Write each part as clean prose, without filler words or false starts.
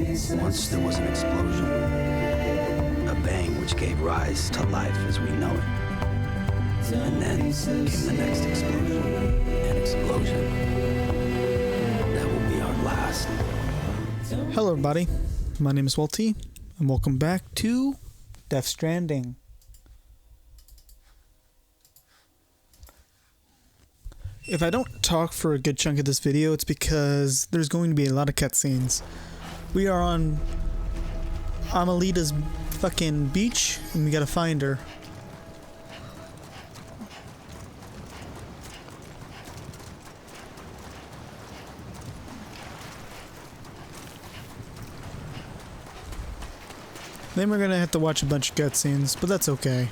Once there was an explosion, a bang which gave rise to life as we know it. And then came the next explosion, an explosion that will be our last. Hello everybody, my name is Walty, and welcome back to Stranding. If I don't talk for a good chunk of this video, it's because there's going to be a lot of cutscenes. We are on Amelita's fucking beach, and we gotta find her. Then we're gonna have to watch a bunch of cutscenes, but that's okay.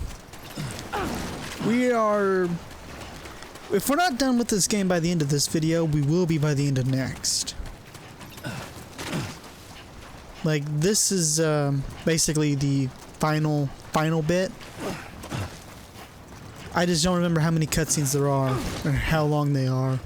If we're not done with this game by the end of this video, we will be by the end of next. Like, this is basically the final bit. I just don't remember how many cutscenes there are, or how long they are.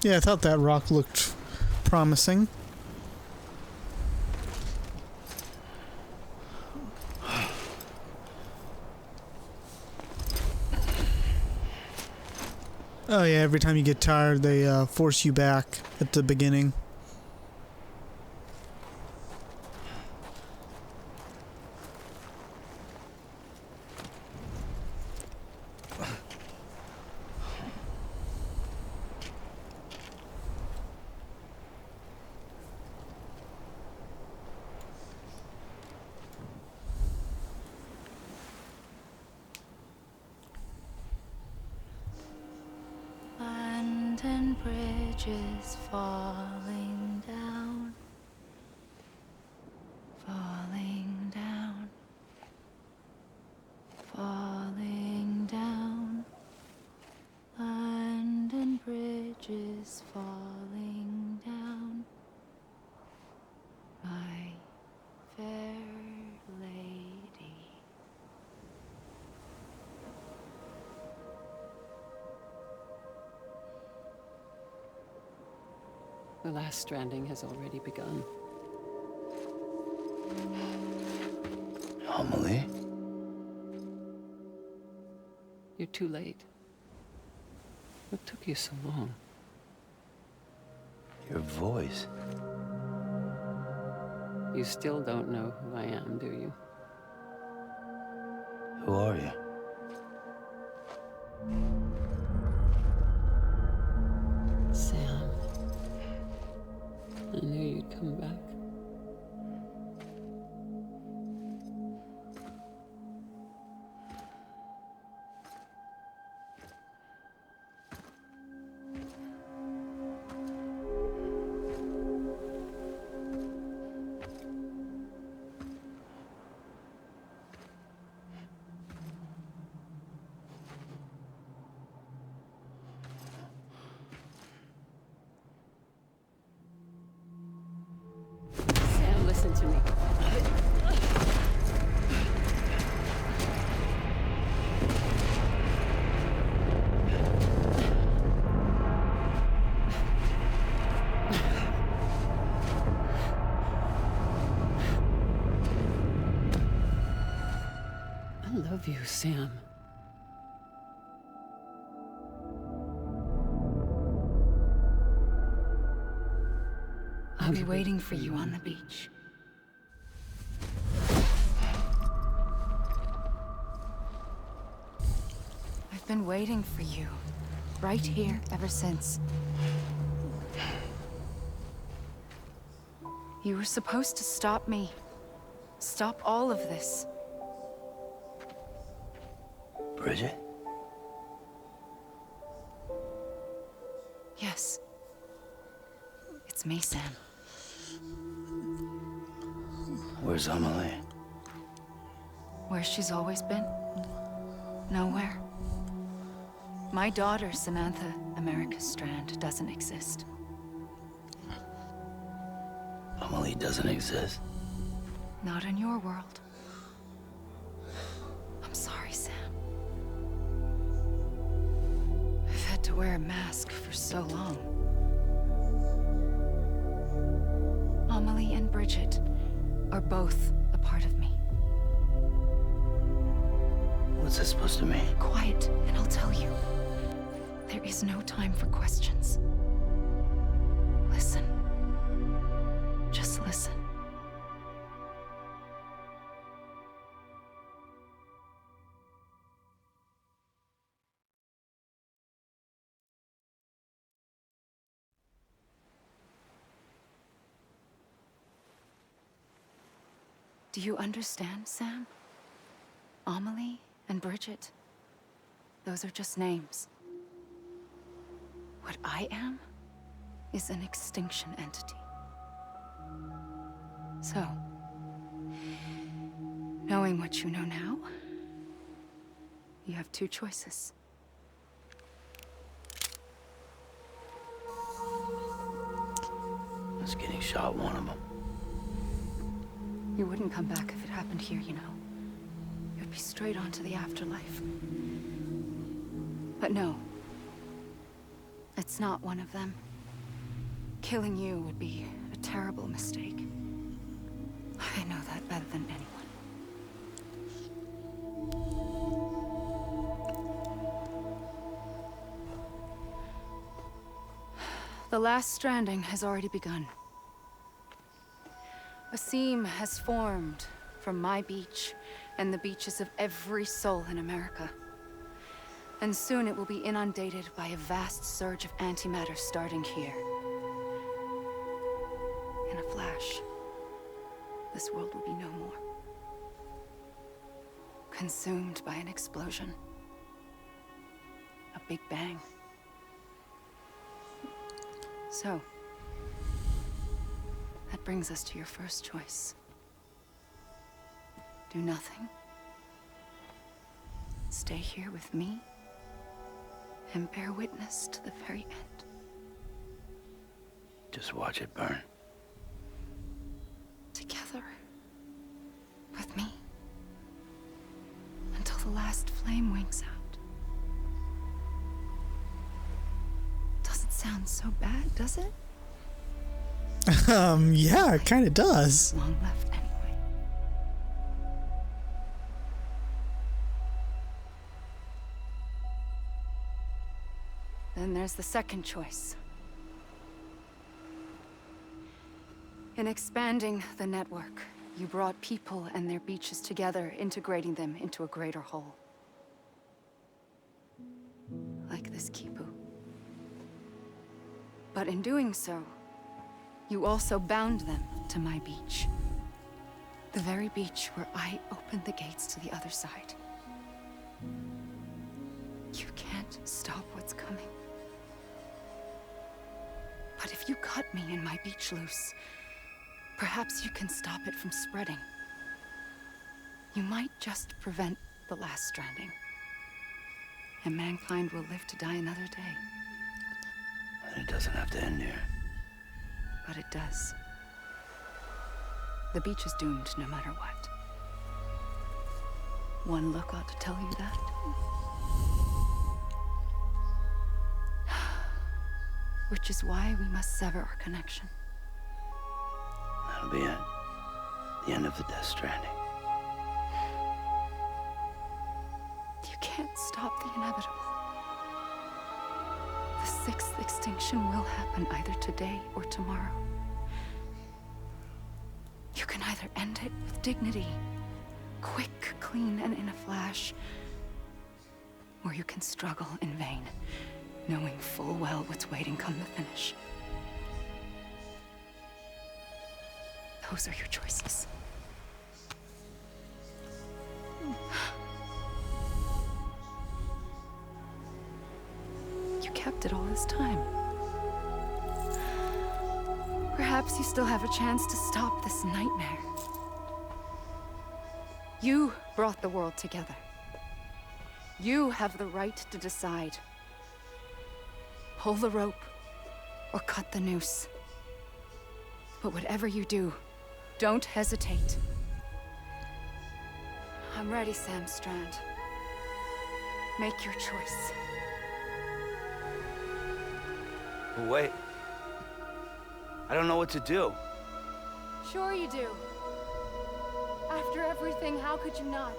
Yeah, I thought that rock looked promising. Oh yeah, every time you get tired, they force you back at the beginning. London Bridge is falling down, falling down, falling down. London Bridge is falling down, my fair lady. The last stranding has already begun. Amelie? You're too late. What took you so long? Your voice. You still don't know who I am, do you? Who are you? Sam. I knew you'd come back. Sam, listen to me. I love you, Sam. I'll be waiting for you on the beach. I've been waiting for you, right here, ever since. You were supposed to stop me. Stop all of this. Bridget? Yes. It's me, Sam. Where's Amelie? Where she's always been. Nowhere. My daughter, Samantha America Strand, doesn't exist. Amelie doesn't exist. Not in your world. I'm sorry, Sam. I've had to wear a mask for so long. Amelie and Bridget are both a part of me. What's this supposed to mean? Quiet, and I'll tell you. There is no time for questions. Listen. Just listen. Do you understand, Sam? Amelie and Bridget, those are just names. What I am is an extinction entity. So, knowing what you know now, you have two choices. Is getting shot one of them? You wouldn't come back if it happened here, you know. You'd be straight on to the afterlife. But no. It's not one of them. Killing you would be a terrible mistake. I know that better than anyone. The last stranding has already begun. A seam has formed from my beach and the beaches of every soul in America. And soon it will be inundated by a vast surge of antimatter starting here. In a flash, this world will be no more. Consumed by an explosion. A big bang. So, that brings us to your first choice. Do nothing. Stay here with me and bear witness to the very end. Just watch it burn. Together. With me. Until the last flame winks out. Doesn't sound so bad, does it? Yeah, it kind of does. Long left anyway. Then there's the second choice. In expanding the network, you brought people and their beaches together, integrating them into a greater whole. Like this Kipu. But in doing so, you also bound them to my beach. The very beach where I opened the gates to the other side. You can't stop what's coming. But if you cut me and my beach loose, perhaps you can stop it from spreading. You might just prevent the last stranding. And mankind will live to die another day. And it doesn't have to end here. But it does. The beach is doomed no matter what. One look ought to tell you that. Which is why we must sever our connection. That'll be it. The end of the Death Stranding. You can't stop the inevitable. The sixth extinction will happen either today or tomorrow. You can either end it with dignity, quick, clean, and in a flash, or you can struggle in vain, knowing full well what's waiting come the finish. Those are your choices. You kept it all this time. Perhaps you still have a chance to stop this nightmare. You brought the world together. You have the right to decide. Pull the rope, or cut the noose. But whatever you do, don't hesitate. I'm ready, Sam Strand. Make your choice. But wait. I don't know what to do. Sure you do. After everything, how could you not?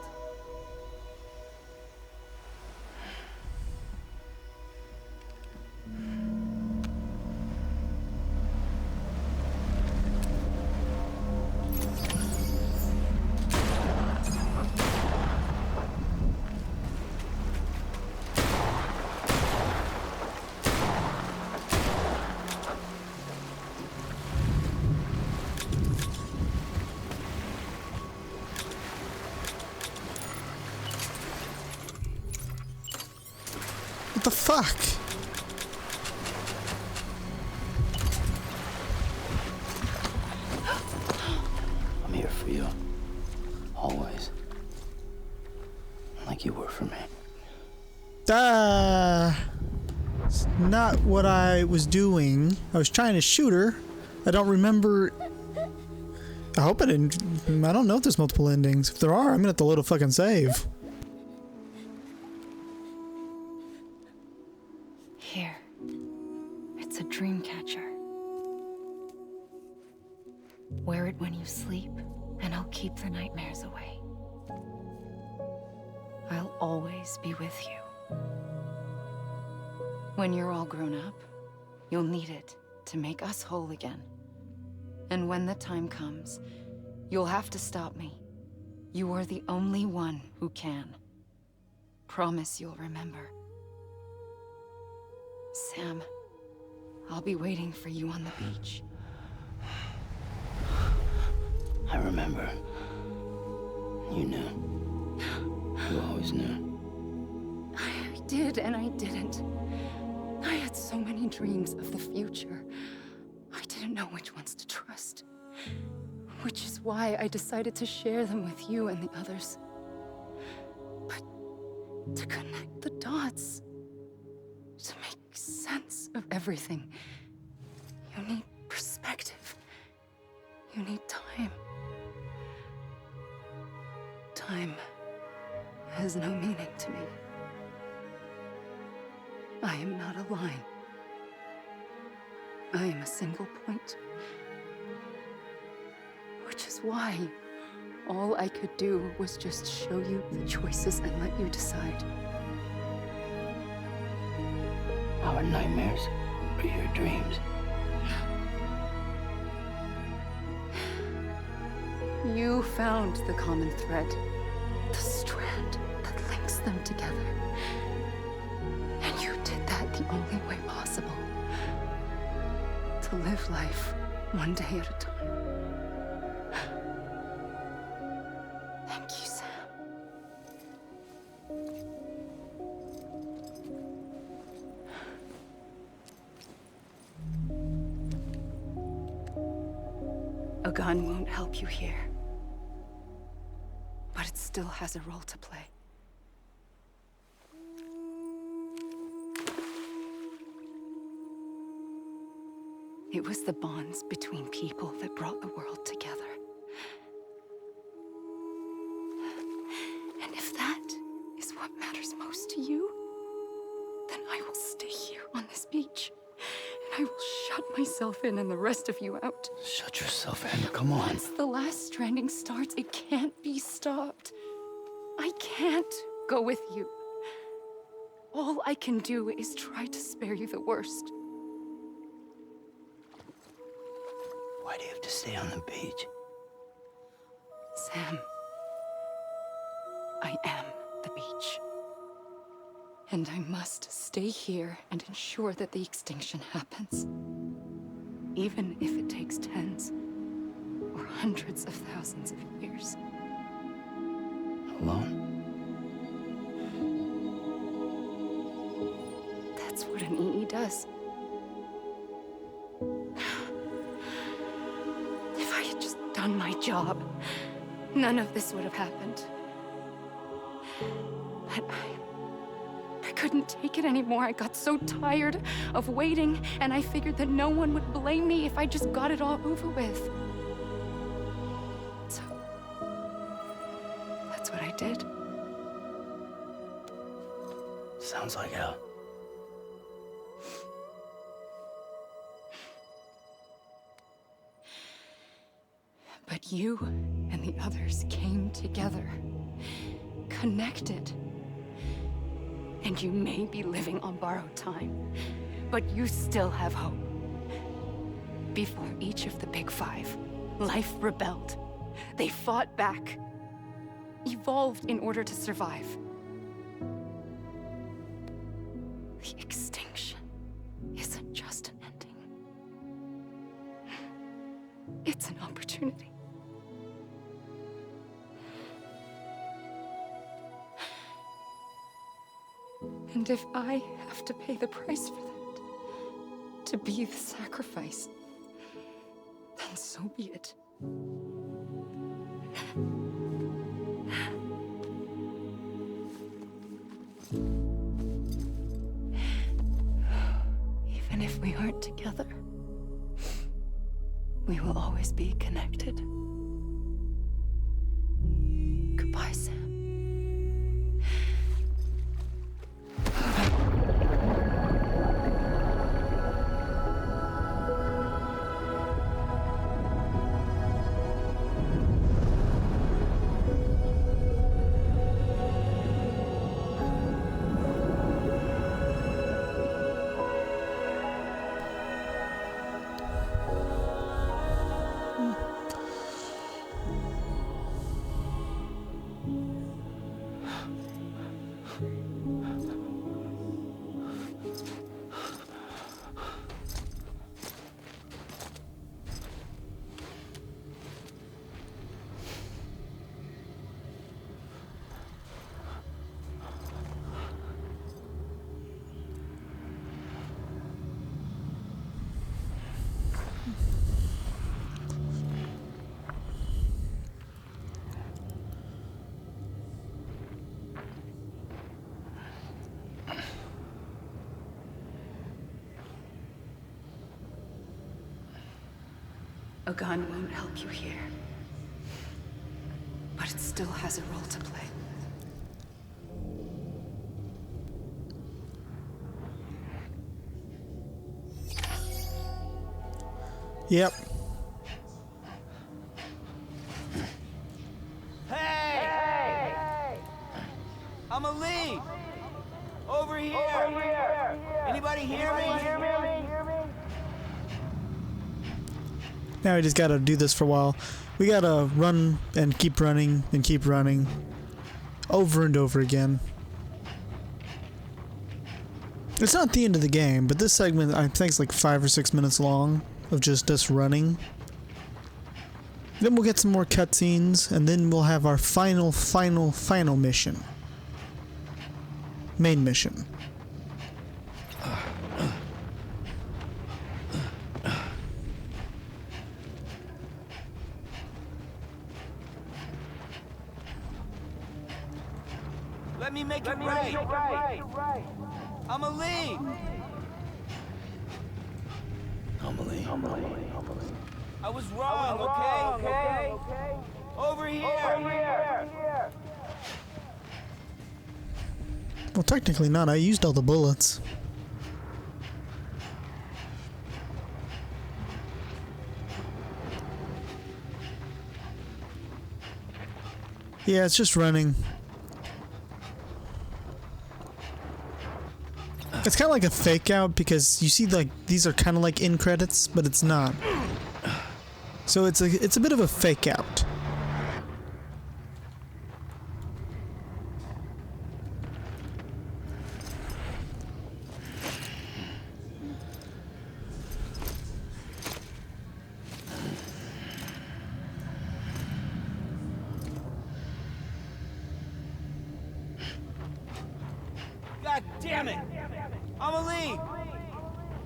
What the fuck? I'm here for you. Always. Like you were for me. It's not what I was doing. I was trying to shoot her. I don't remember. I hope I didn't. I don't know if there's multiple endings. If there are, I'm gonna have to load a fucking save. Here. It's a dream catcher. Wear it when you sleep, and I'll keep the nightmares away. I'll always be with you. When you're all grown up, you'll need it to make us whole again. And when the time comes, you'll have to stop me. You are the only one who can. Promise you'll remember. Sam, I'll be waiting for you on the beach. I remember. You knew. You always knew. I did and I didn't. I had so many dreams of the future. I didn't know which ones to trust. Which is why I decided to share them with you and the others. But to connect the dots, to make sense of everything, you need perspective. You need time. Time has no meaning to me. I am not a line. I am a single point. Which is why all I could do was just show you the choices and let you decide. Our nightmares are your dreams. You found the common thread, the strand that links them together. And you did that the only way possible. To live life one day at a time. Thank you, Sam. A gun won't help you here. But it still has a role to play. It was the bonds between people that brought the world together. And if that is what matters most to you, then I will stay here on this beach. And I will shut myself in and the rest of you out. Shut yourself in. Come on. Once the last stranding starts, it can't be stopped. I can't go with you. All I can do is try to spare you the worst. Why do you have to stay on the beach? Sam, I am the beach. And I must stay here and ensure that the extinction happens. Even if it takes tens or hundreds of thousands of years. Alone? That's what an EE does. If I had just done my job, none of this would have happened. But I couldn't take it anymore. I got so tired of waiting, and I figured that no one would blame me if I just got it all over with. So, that's what I did. Sounds like hell. But you and the others came together, connected. And you may be living on borrowed time, but you still have hope. Before each of the Big Five, life rebelled. They fought back, evolved in order to survive. The extinction isn't just an ending. It's an opportunity. And if I have to pay the price for that, to be the sacrifice, then so be it. Even if we aren't together, we will always be connected. Goodbye, Sam. A gun won't help you here, but it still has a role to play. Yep. Hey! I'm a lead! Over here! Anybody hear me? Now we just gotta do this for a while. We gotta run and keep running and keep running. Over and over again. It's not the end of the game, but this segment I think is like 5 or 6 minutes long of just us running. Then we'll get some more cutscenes, and then we'll have our final mission. Main mission. Let me make it right! I'm a lead! Amelie. I was wrong, okay? Over here! Well, technically not. I used all the bullets. Yeah, it's just running. It's kind of like a fake out because you see like these are kind of like in credits, but it's not. So it's a bit of a fake out. God damn it!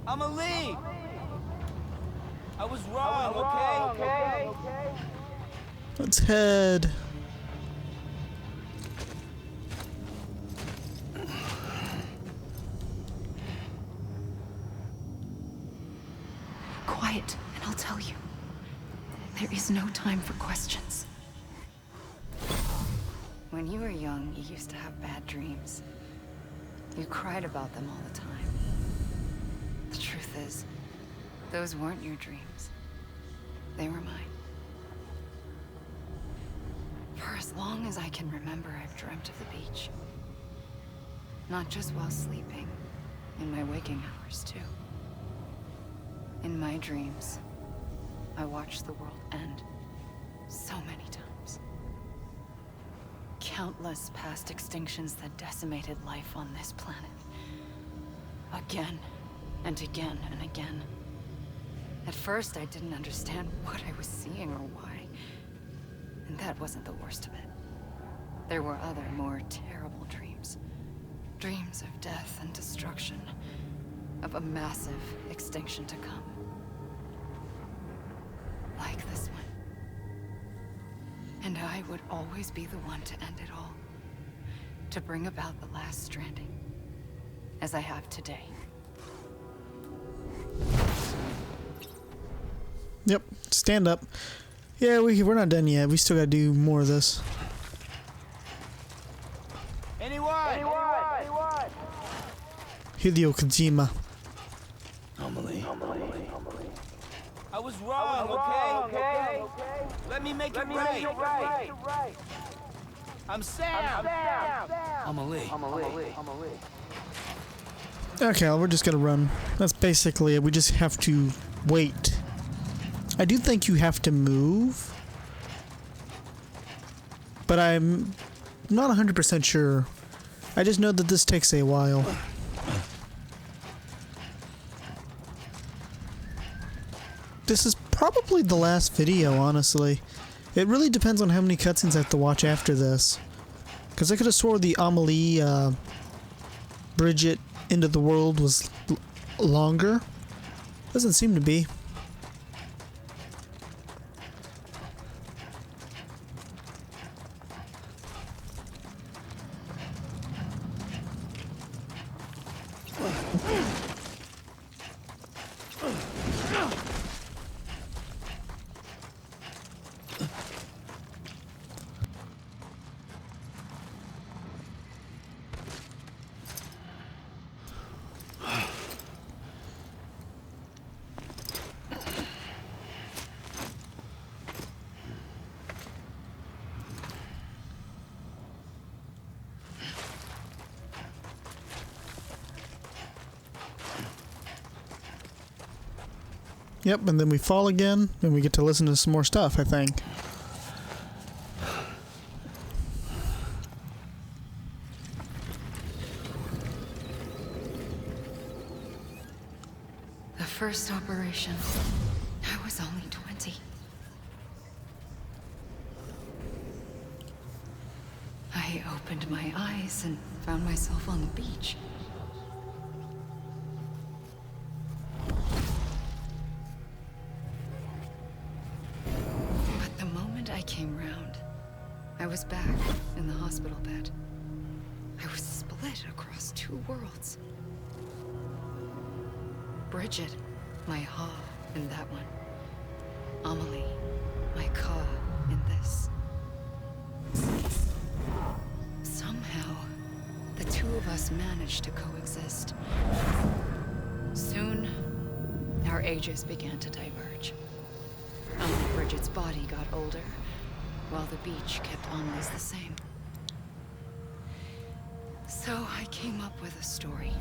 I'm a lead! I was wrong, okay? Let's head. Quiet, and I'll tell you. There is no time for questions. When you were young, you used to have bad dreams. You cried about them all the time. The truth is, those weren't your dreams. They were mine. For as long as I can remember, I've dreamt of the beach. Not just while sleeping, in my waking hours too. In my dreams, I watched the world end so many times. Countless past extinctions that decimated life on this planet. Again, and again, and again. At first, I didn't understand what I was seeing or why. And that wasn't the worst of it. There were other, more terrible dreams. Dreams of death and destruction. Of a massive extinction to come. Like this one. And I would always be the one to end it all. To bring about the last stranding. As I have today. Yep, stand up. Yeah, we're not done yet. We still gotta do more of this. Anyone? Hideo Kojima. Amelie. I was wrong, okay? Let me make it right. I'm Sam. Amelie. Okay, we're just gonna run. That's basically it. We just have to wait. I do think you have to move, but I'm not 100% sure. I just know that this takes a while. This is probably the last video, honestly. It really depends on how many cutscenes I have to watch after this. Because I could have swore the Amelie, Bridget Into the World was longer. Doesn't seem to be. Yep, and then we fall again, and we get to listen to some more stuff, I think. The first operation, I was only 20. I opened my eyes and found myself on the beach. But the moment I came round, I was back in the hospital bed. I was split across two worlds. Bridget, my Ha in that one. Amelie, my Ka in this. Somehow, the two of us managed to coexist. Soon, our ages began to diverge. Only Bridget's body got older, while the beach kept Amelie's the same. So I came up with a story.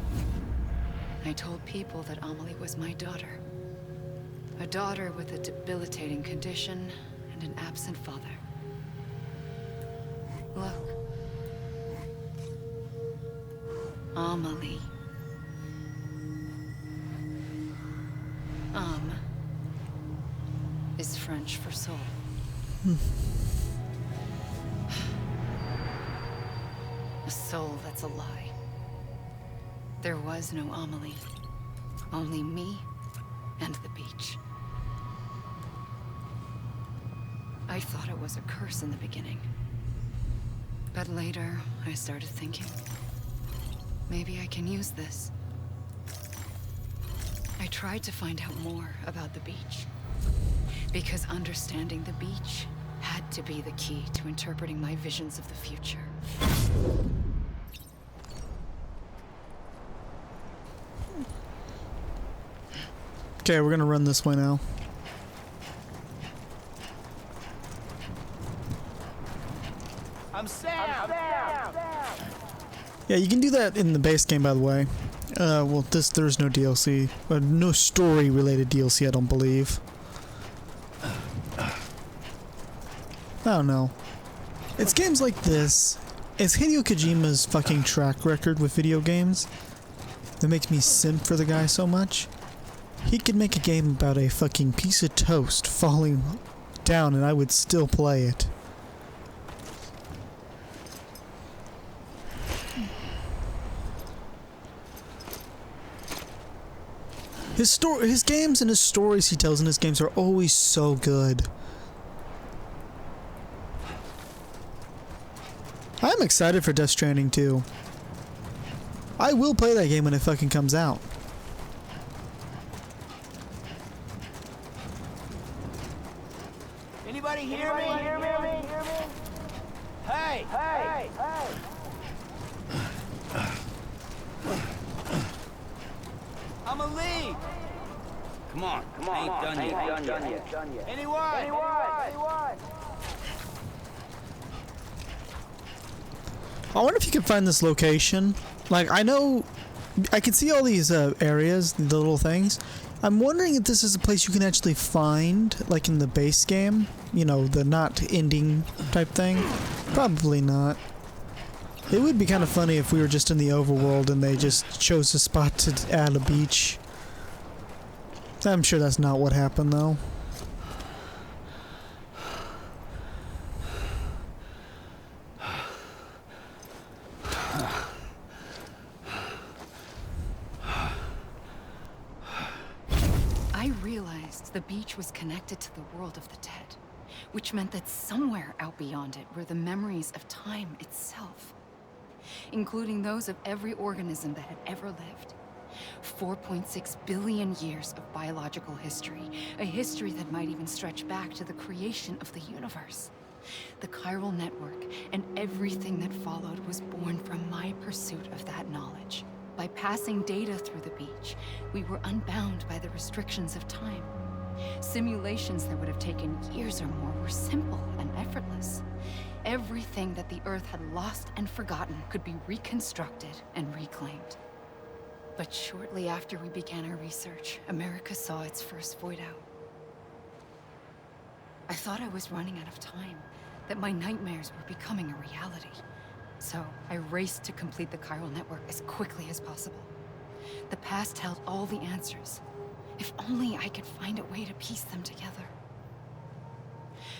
I told people that Amelie was my daughter. A daughter with a debilitating condition and an absent father. Look. Amelie. Is French for soul. A soul that's a lie. There was no Amelie. Only me and the beach. I thought it was a curse in the beginning. But later, I started thinking, maybe I can use this. I tried to find out more about the beach. Because understanding the beach had to be the key to interpreting my visions of the future. Okay, we're gonna run this way now. I'm Sam. Yeah, you can do that in the base game, by the way. Well, there's no DLC. No story-related DLC, I don't believe. I don't know. It's games like this. It's Hideo Kojima's fucking track record with video games that makes me simp for the guy so much. He could make a game about a fucking piece of toast falling down and I would still play it. His games and his stories he tells in his games are always so good. I'm excited for Death Stranding 2. I will play that game when it fucking comes out. Anybody hear me? Hey! I'm a lead. Come on, ain't done yet. Anyone? I wonder if you can find this location. Like, I know I can see all these areas, the little things. I'm wondering if this is a place you can actually find, like in the base game. You know, the not ending type thing. Probably not. It would be kind of funny if we were just in the overworld and they just chose a spot to add a beach. I'm sure that's not what happened, though. I realized the beach was connected to the world of the dead, which meant that somewhere out beyond it were the memories of time itself, including those of every organism that had ever lived. 4.6 billion years of biological history, a history that might even stretch back to the creation of the universe. The chiral network and everything that followed was born from my pursuit of that knowledge. By passing data through the beach, we were unbound by the restrictions of time. Simulations that would have taken years or more were simple and effortless. Everything that the Earth had lost and forgotten could be reconstructed and reclaimed. But shortly after we began our research, America saw its first void out. I thought I was running out of time, that my nightmares were becoming a reality. So I raced to complete the chiral network as quickly as possible. The past held all the answers. If only I could find a way to piece them together.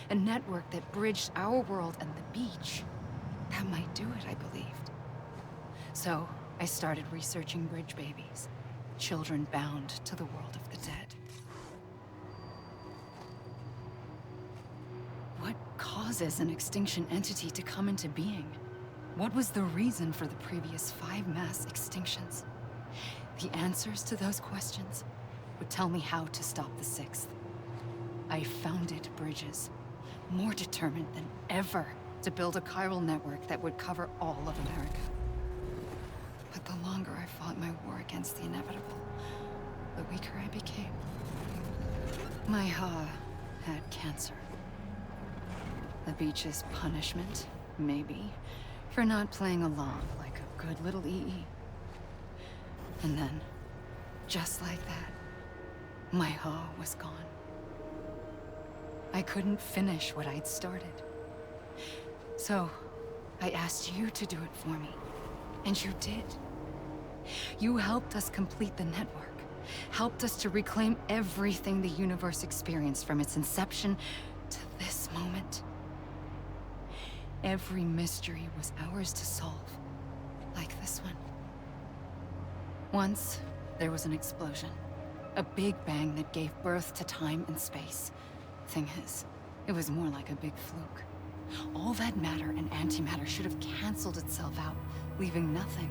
A network that bridged our world and the beach. That might do it, I believed. So I started researching bridge babies, children bound to the world of the dead. What causes an extinction entity to come into being? What was the reason for the previous 5 mass extinctions? The answers to those questions would tell me how to stop the 6th. I founded bridges, more determined than ever to build a chiral network that would cover all of America. But the longer I fought my war against the inevitable, the weaker I became. My Ha had cancer. The beach's punishment, maybe, for not playing along like a good little EE. And then, just like that, my Ha was gone. I couldn't finish what I'd started. So, I asked you to do it for me, and you did. You helped us complete the network, helped us to reclaim everything the universe experienced from its inception to this moment. Every mystery was ours to solve, like this one. Once, there was an explosion. A big bang that gave birth to time and space. Thing is, It was more like a big fluke. All that matter and antimatter should have canceled itself out, leaving nothing.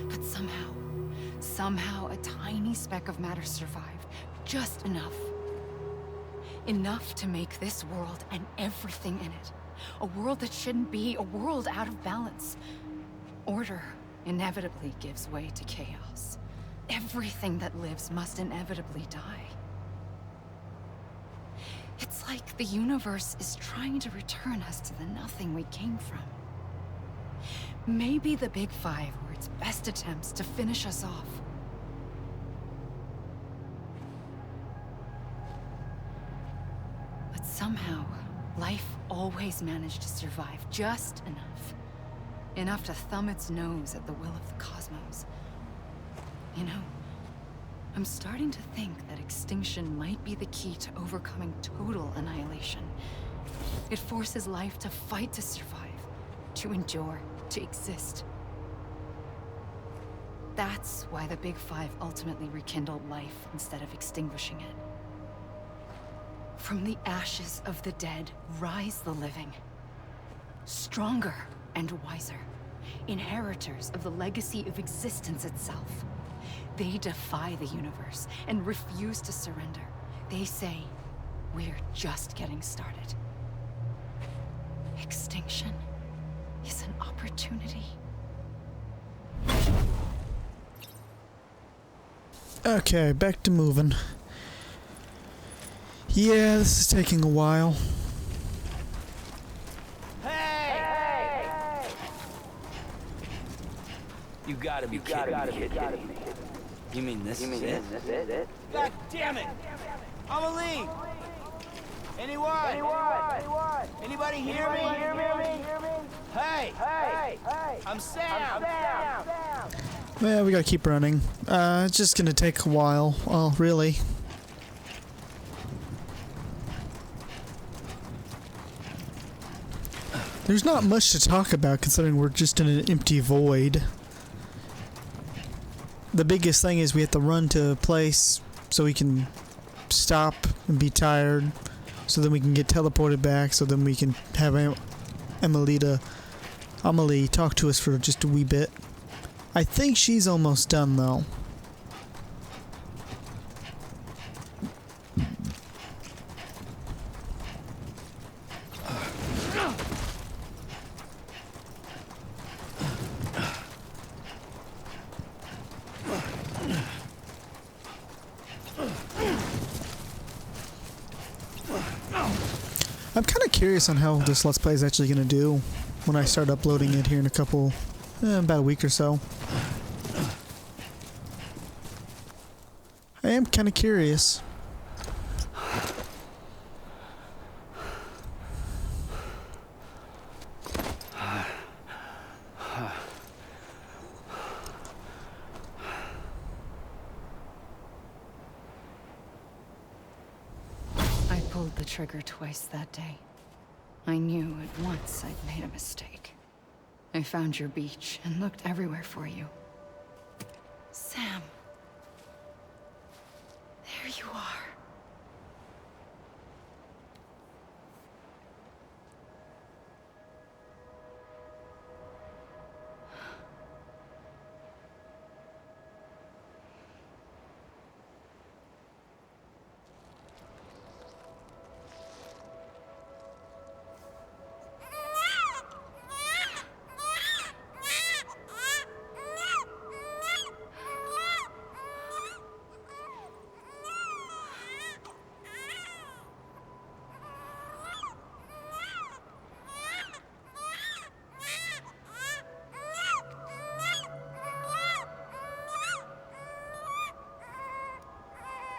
But somehow a tiny speck of matter survived. Just enough. Enough to make this world and everything in it a world that shouldn't be, a world out of balance. Order inevitably gives way to chaos. Everything that lives must inevitably die. It's like the universe is trying to return us to the nothing we came from. Maybe the Big Five were its best attempts to finish us off. But somehow, life always managed to survive just enough. Enough to thumb its nose at the will of the cosmos. You know, I'm starting to think that extinction might be the key to overcoming total annihilation. It forces life to fight to survive, to endure, to exist. That's why the Big Five ultimately rekindled life instead of extinguishing it. From the ashes of the dead rise the living. Stronger and wiser. Inheritors of the legacy of existence itself. They defy the universe and refuse to surrender. They say, we're just getting started. Extinction is an opportunity. Okay, back to moving. Yeah, this is taking a while. Hey! You gotta be kidding me. You mean this is it? God damn it! I'm a lead! Anyone? Anybody hear me? Hey! I'm Sam! Well, we gotta keep running. It's just gonna take a while. Well, really. There's not much to talk about considering we're just in an empty void. The biggest thing is we have to run to a place so we can stop and be tired, so then we can get teleported back, so then we can have Amelie talk to us for just a wee bit. I think she's almost done though. I'm kind of curious on how this Let's Play is actually going to do when I start uploading it here in about a week or so. I am kind of curious. I pulled the trigger twice that day. I knew at once I'd made a mistake. I found your beach and looked everywhere for you. Sam. There you are.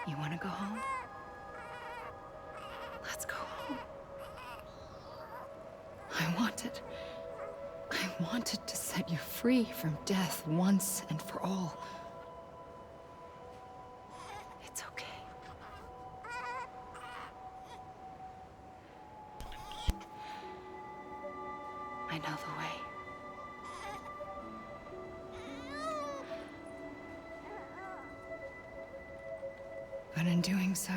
You want to go home? Let's go home. I wanted to set you free from death once and for all. It's okay. I know the way. But in doing so,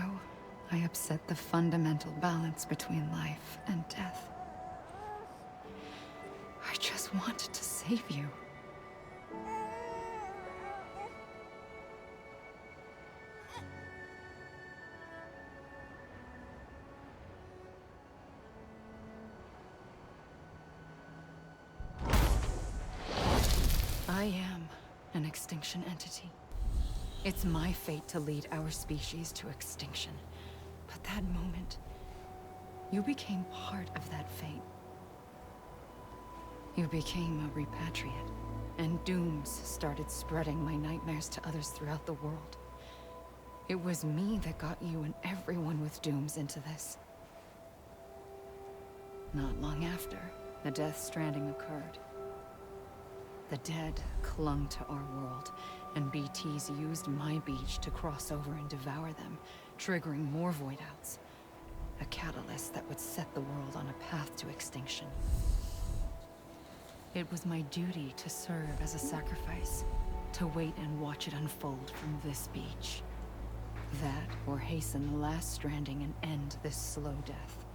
I upset the fundamental balance between life and death. I just wanted to save you. I am an extinction entity. It's my fate to lead our species to extinction. But that moment, you became part of that fate. You became a repatriate, and dooms started spreading my nightmares to others throughout the world. It was me that got you and everyone with dooms into this. Not long after, the Death Stranding occurred. The dead clung to our world, and BTs used my beach to cross over and devour them, triggering more void outs. A catalyst that would set the world on a path to extinction. It was my duty to serve as a sacrifice, to wait and watch it unfold from this beach. That, or hasten the last stranding and end this slow death.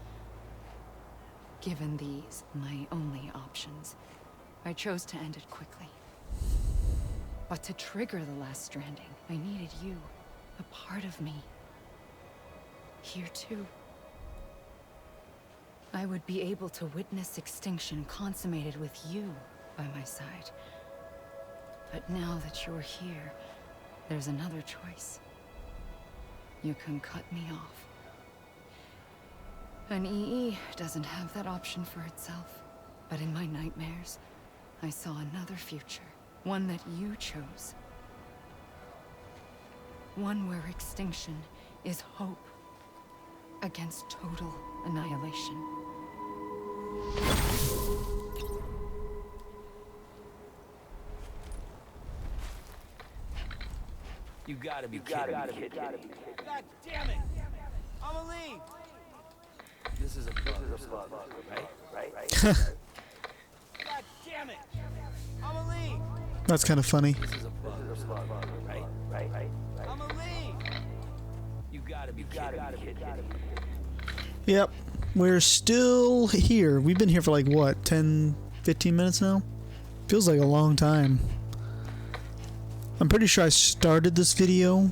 Given these, my only options, I chose to end it quickly. But to trigger the last stranding, I needed you, a part of me. Here too. I would be able to witness extinction consummated with you by my side. But now that you're here, there's another choice. You can cut me off. An EE doesn't have that option for itself. But in my nightmares, I saw another future. One that you chose. One where extinction is hope against total annihilation. You gotta be kidding me. God damn it! I'ma leave! This is a bug, right? God damn it! I'ma leave! That's kind of funny. This is a bug, right? I'ma leave! You gotta be kidding me. Yep, we're still here. We've been here for like, what, 10, 15 minutes now? Feels like a long time. I'm pretty sure I started this video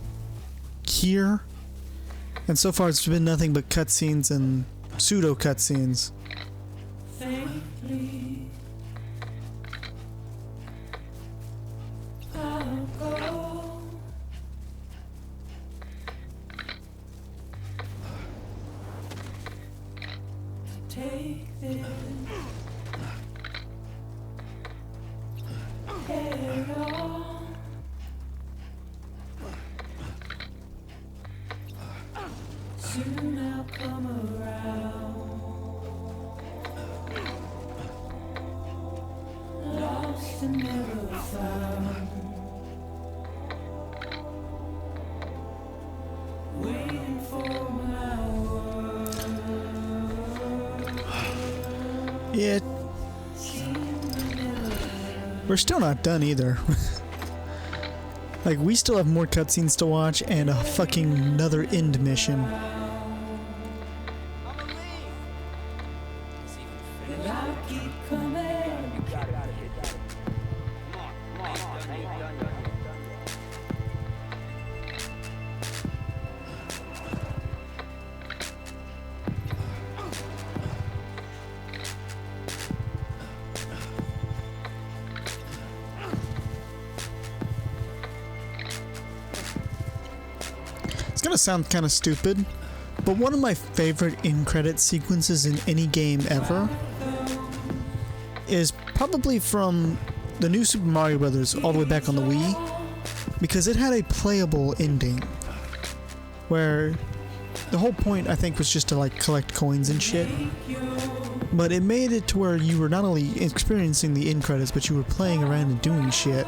here, and so far it's been nothing but cutscenes and pseudo cutscenes. Soon I'll come around. Lost and never found. Waiting for my word. Yeah. We're still not done either. Like, we still have more cutscenes to watch and a fucking another end mission. I'll keep coming. It's gonna sound kind of stupid, but one of my favorite end-credit sequences in any game ever is probably from the new Super Mario Bros. All the way back on the Wii, because it had a playable ending where the whole point, I think, was just to like collect coins and shit, but it made it to where you were not only experiencing the end credits, but you were playing around and doing shit.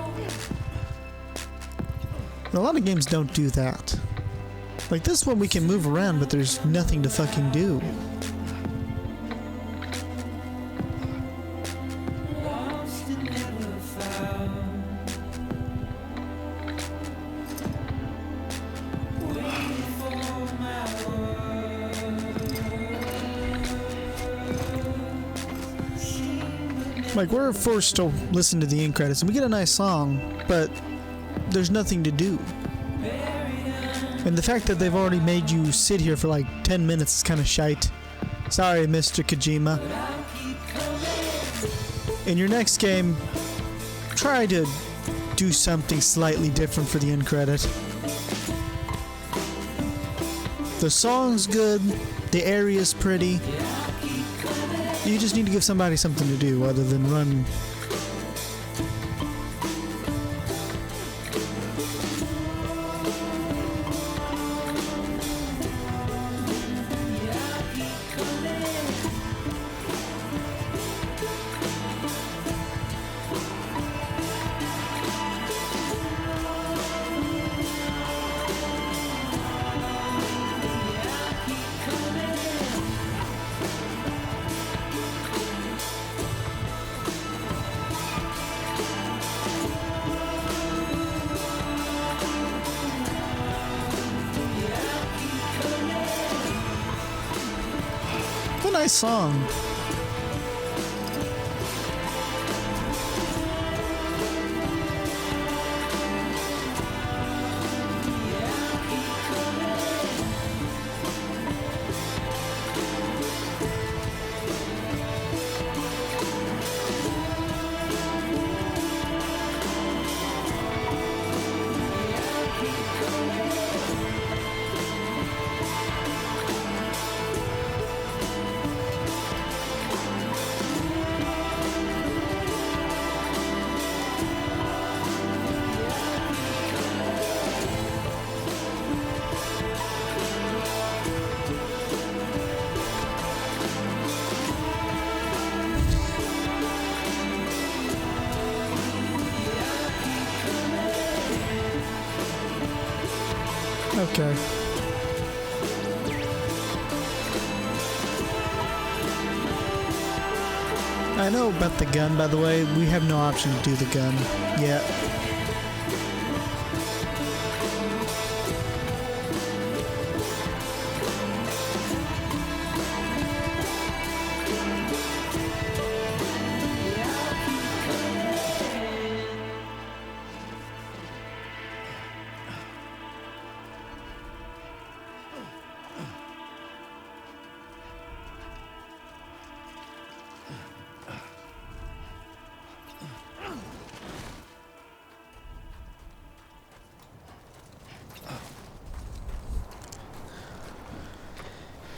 And a lot of games don't do that. Like this one, we can move around, but there's nothing to fucking do. Lost and never found. Waiting for my word. Like, we're forced to listen to the end credits, and we get a nice song, but there's nothing to do. And the fact that they've already made you sit here for like 10 minutes is kind of shite. Sorry, Mr. Kojima. In your next game, try to do something slightly different for the end credit. The song's good, the area's pretty. You just need to give somebody something to do other than run. A nice song. Okay. I know about the gun, by the way. We have no option to do the gun yet.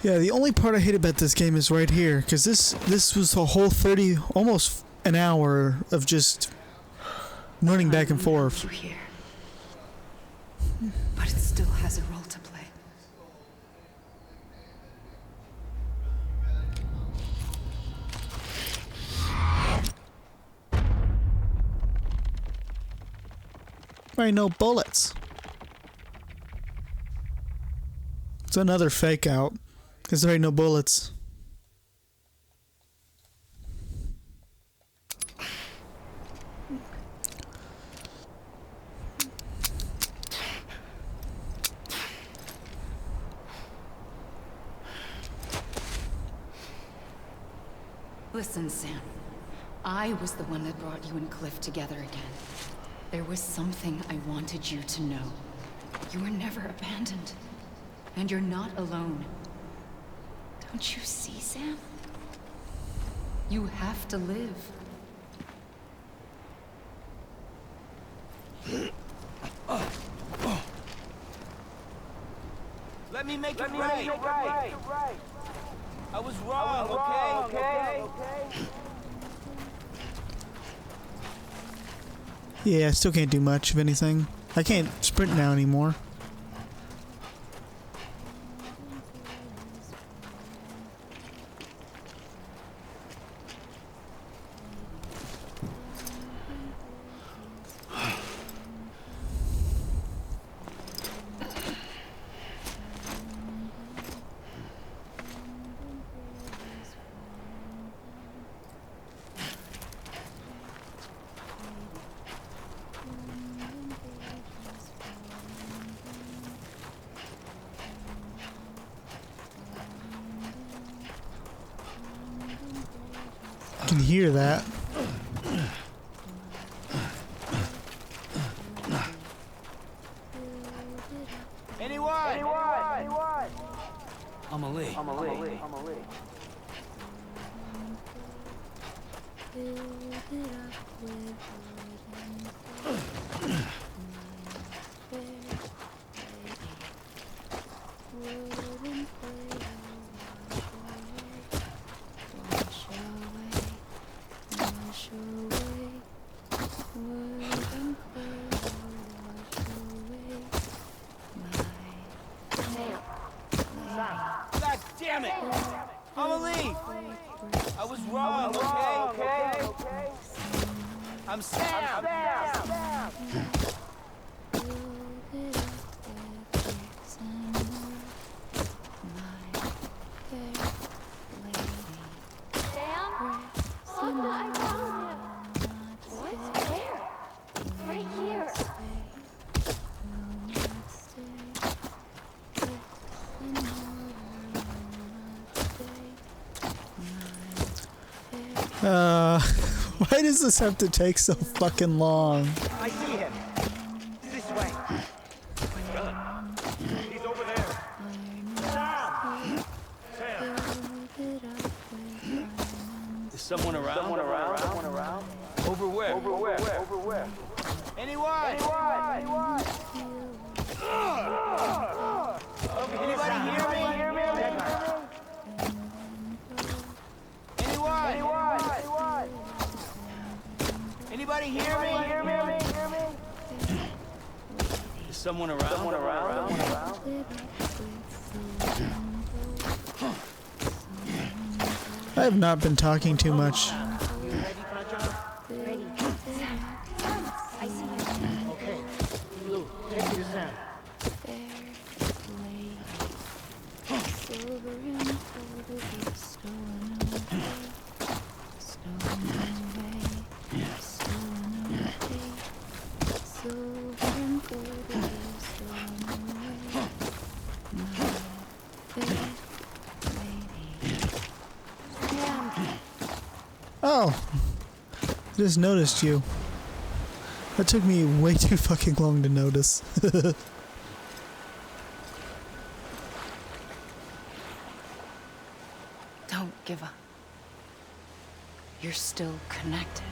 Yeah, the only part I hate about this game is right here, because this was a whole 30, almost an hour of just running back and forth. You here, but it still has a role to play. There ain't no bullets. It's another fake out. Because there ain't no bullets. Listen, Sam. I was the one that brought you and Cliff together again. There was something I wanted you to know. You were never abandoned. And you're not alone. Don't you see, Sam? You have to live. Let me make it right. I was wrong, okay? Yeah, I still can't do much of anything. I can't sprint now anymore. I can hear that. Amelie. God damn it! Amelie! I was wrong, okay? I'm Sam! Why does this have to take so fucking long? I see him. This way. He's over there. Sam! Is someone around? Over where? Anyone? Anybody hear me? Anybody hear me? Is someone around? I have not been talking too much. Oh, I just noticed you. That took me way too fucking long to notice. Don't give up. You're still connected.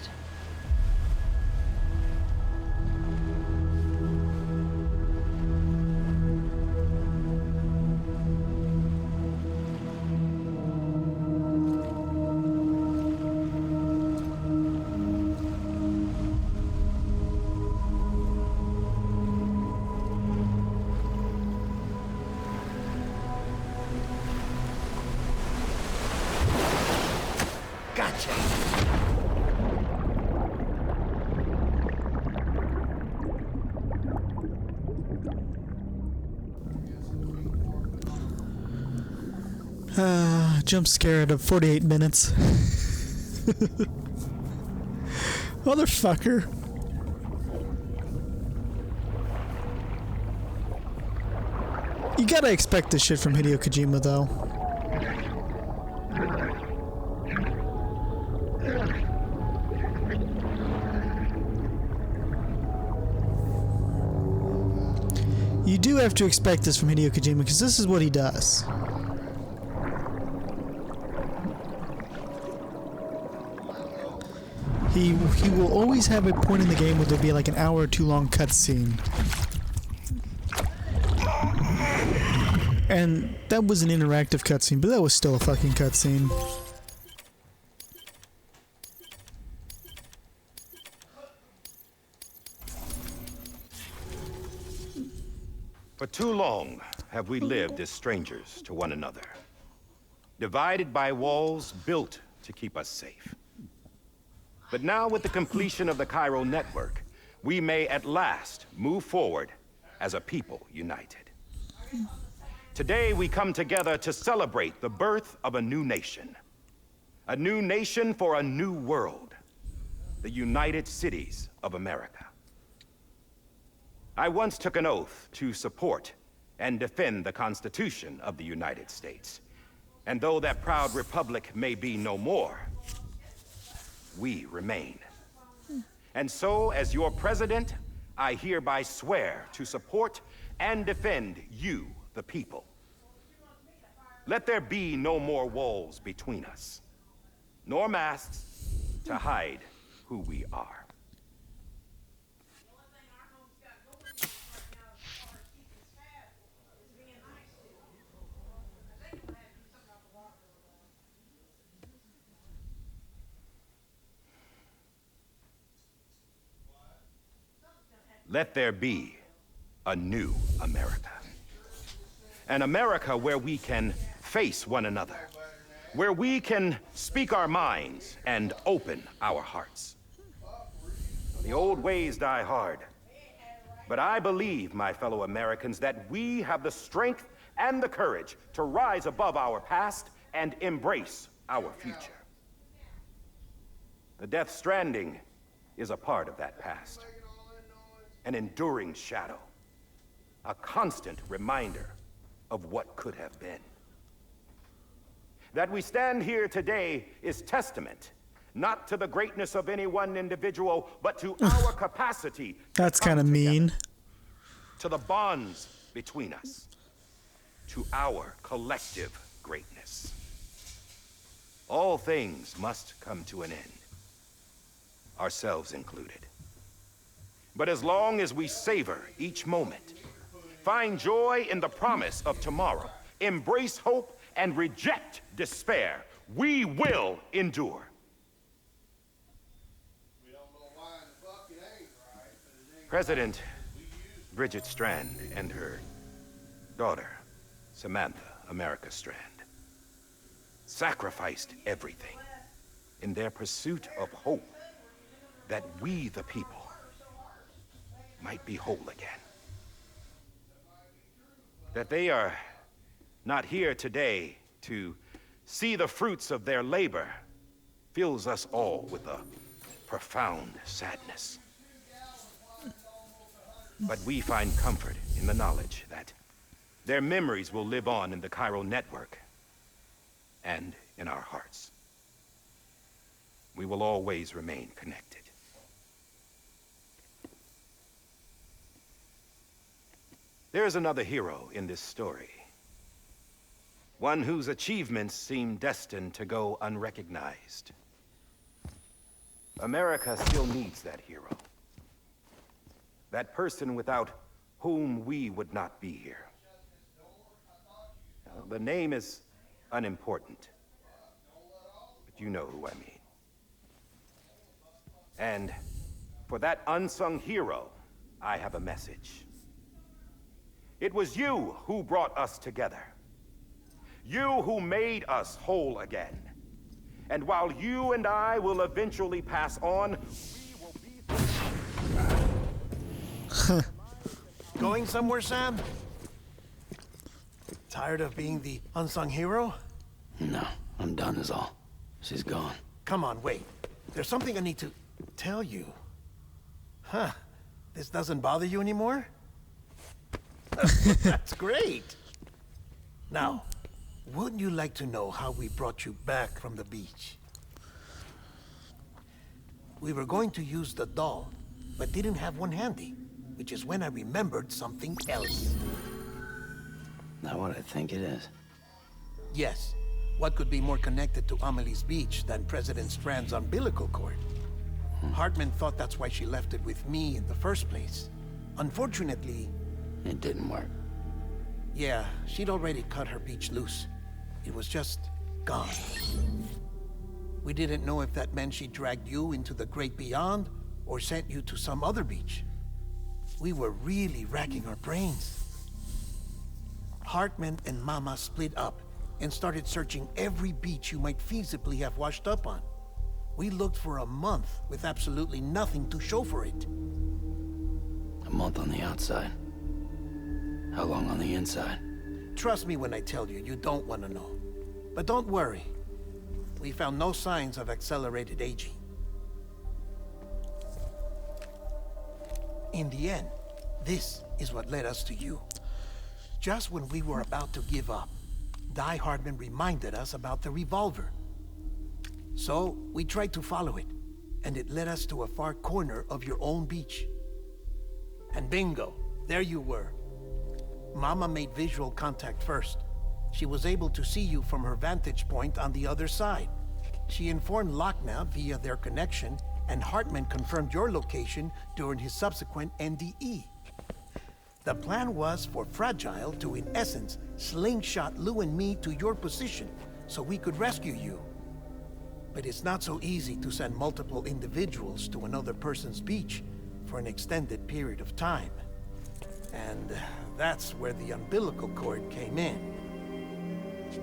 Gotcha. Jump scare at 48 minutes. Motherfucker. You gotta expect this shit from Hideo Kojima, though. You do have to expect this from Hideo Kojima, because this is what he does. He will always have a point in the game where there'll be like an hour or two long cutscene. And that was an interactive cutscene, but that was still a fucking cutscene. For too long have we lived as strangers to one another, divided by walls built to keep us safe. But now, with the completion of the Cairo network, we may at last move forward as a people united. Today, we come together to celebrate the birth of a new nation for a new world, the United Cities of America. I once took an oath to support and defend the Constitution of the United States. And though that proud republic may be no more, we remain. And so, as your president, I hereby swear to support and defend you, the people. Let there be no more walls between us, nor masks to hide who we are. Let there be a new America. An America where we can face one another, where we can speak our minds and open our hearts. The old ways die hard, but I believe, my fellow Americans, that we have the strength and the courage to rise above our past and embrace our future. The Death Stranding is a part of that past. An enduring shadow, a constant reminder of what could have been. That we stand here today is testament, not to the greatness of any one individual, but to our capacity. That's kind of mean. To the bonds between us, to our collective greatness. All things must come to an end, ourselves included. But as long as we savor each moment, find joy in the promise of tomorrow, embrace hope, and reject despair, we will endure. President Bridget Strand and her daughter, Samantha America Strand, sacrificed everything in their pursuit of hope that we, the people, might be whole again. That they are not here today to see the fruits of their labor fills us all with a profound sadness. But we find comfort in the knowledge that their memories will live on in the Chiral network and in our hearts. We will always remain connected. There is another hero in this story. One whose achievements seem destined to go unrecognized. America still needs that hero. That person without whom we would not be here. Now, the name is unimportant, but you know who I mean. And for that unsung hero, I have a message. It was you who brought us together. You who made us whole again. And while you and I will eventually pass on, we will be... Going somewhere, Sam? Tired of being the unsung hero? No, I'm done is all. She's gone. Come on, wait. There's something I need to tell you. Huh. This doesn't bother you anymore? That's great. Now, wouldn't you like to know how we brought you back from the beach? We were going to use the doll, but didn't have one handy, which is when I remembered something else. Not what I think it is. Yes. What could be more connected to Amelie's beach than President Strand's umbilical cord? Hartman thought that's why she left it with me in the first place. Unfortunately... It didn't work. Yeah, she'd already cut her beach loose. It was just gone. We didn't know if that meant she dragged you into the great beyond or sent you to some other beach. We were really racking our brains. Hartman and Mama split up and started searching every beach you might feasibly have washed up on. We looked for a month with absolutely nothing to show for it. A month on the outside. How long on the inside? Trust me when I tell you, you don't want to know. But don't worry. We found no signs of accelerated aging. In the end, this is what led us to you. Just when we were about to give up, Die Hardman reminded us about the revolver. So, we tried to follow it, and it led us to a far corner of your own beach. And bingo, there you were. Mama made visual contact first, She was able to see you from her vantage point on the other side. She informed Lochna via their connection, and Hartman confirmed your location during his subsequent NDE. The plan was for Fragile to, in essence, slingshot Lou and me to your position so we could rescue you. But it's not so easy to send multiple individuals to another person's beach for an extended period of time. And that's where the umbilical cord came in.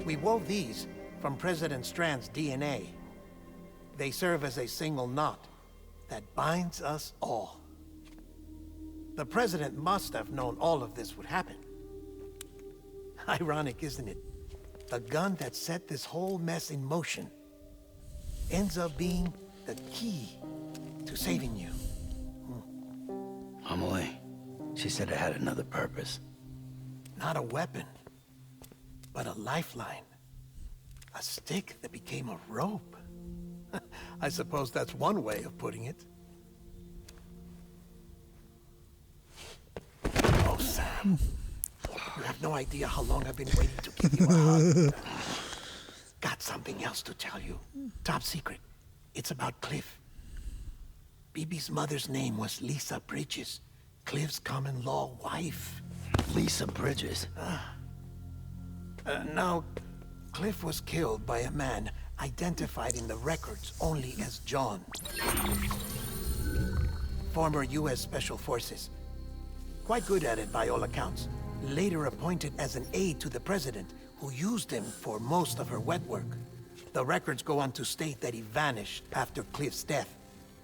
We wove these from President Strand's DNA. They serve as a single knot that binds us all. The President must have known all of this would happen. Ironic, isn't it? The gun that set this whole mess in motion ends up being the key to saving you. Amelie, she said it had another purpose. Not a weapon, but a lifeline. A stick that became a rope. I suppose that's one way of putting it. Oh, Sam. You have no idea how long I've been waiting to give you a hug. Got something else to tell you. Top secret. It's about Cliff. BB's mother's name was Lisa Bridges, Cliff's common-law wife. Lisa Bridges? Now, Cliff was killed by a man identified in the records only as John. Former U.S. Special Forces. Quite good at it by all accounts. Later appointed as an aide to the president, who used him for most of her wet work. The records go on to state that he vanished after Cliff's death.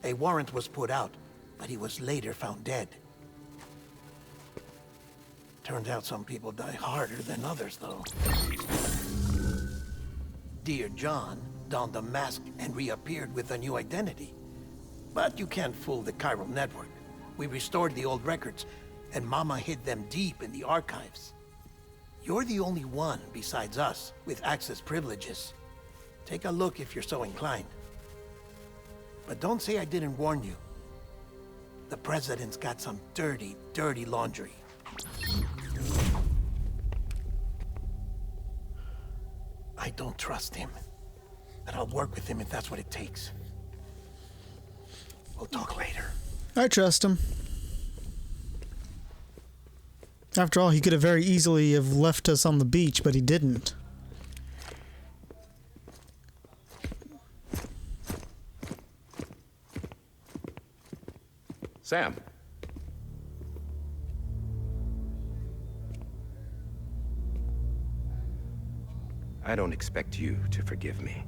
A warrant was put out, but he was later found dead. Turns out some people die harder than others, though. Dear John donned a mask and reappeared with a new identity. But you can't fool the chiral network. We restored the old records, and Mama hid them deep in the archives. You're the only one besides us with access privileges. Take a look if you're so inclined. But don't say I didn't warn you. The president's got some dirty, dirty laundry. I don't trust him, but I'll work with him if that's what it takes. We'll talk later. I trust him. After all, he could have very easily have left us on the beach, but he didn't. Sam. I don't expect you to forgive me.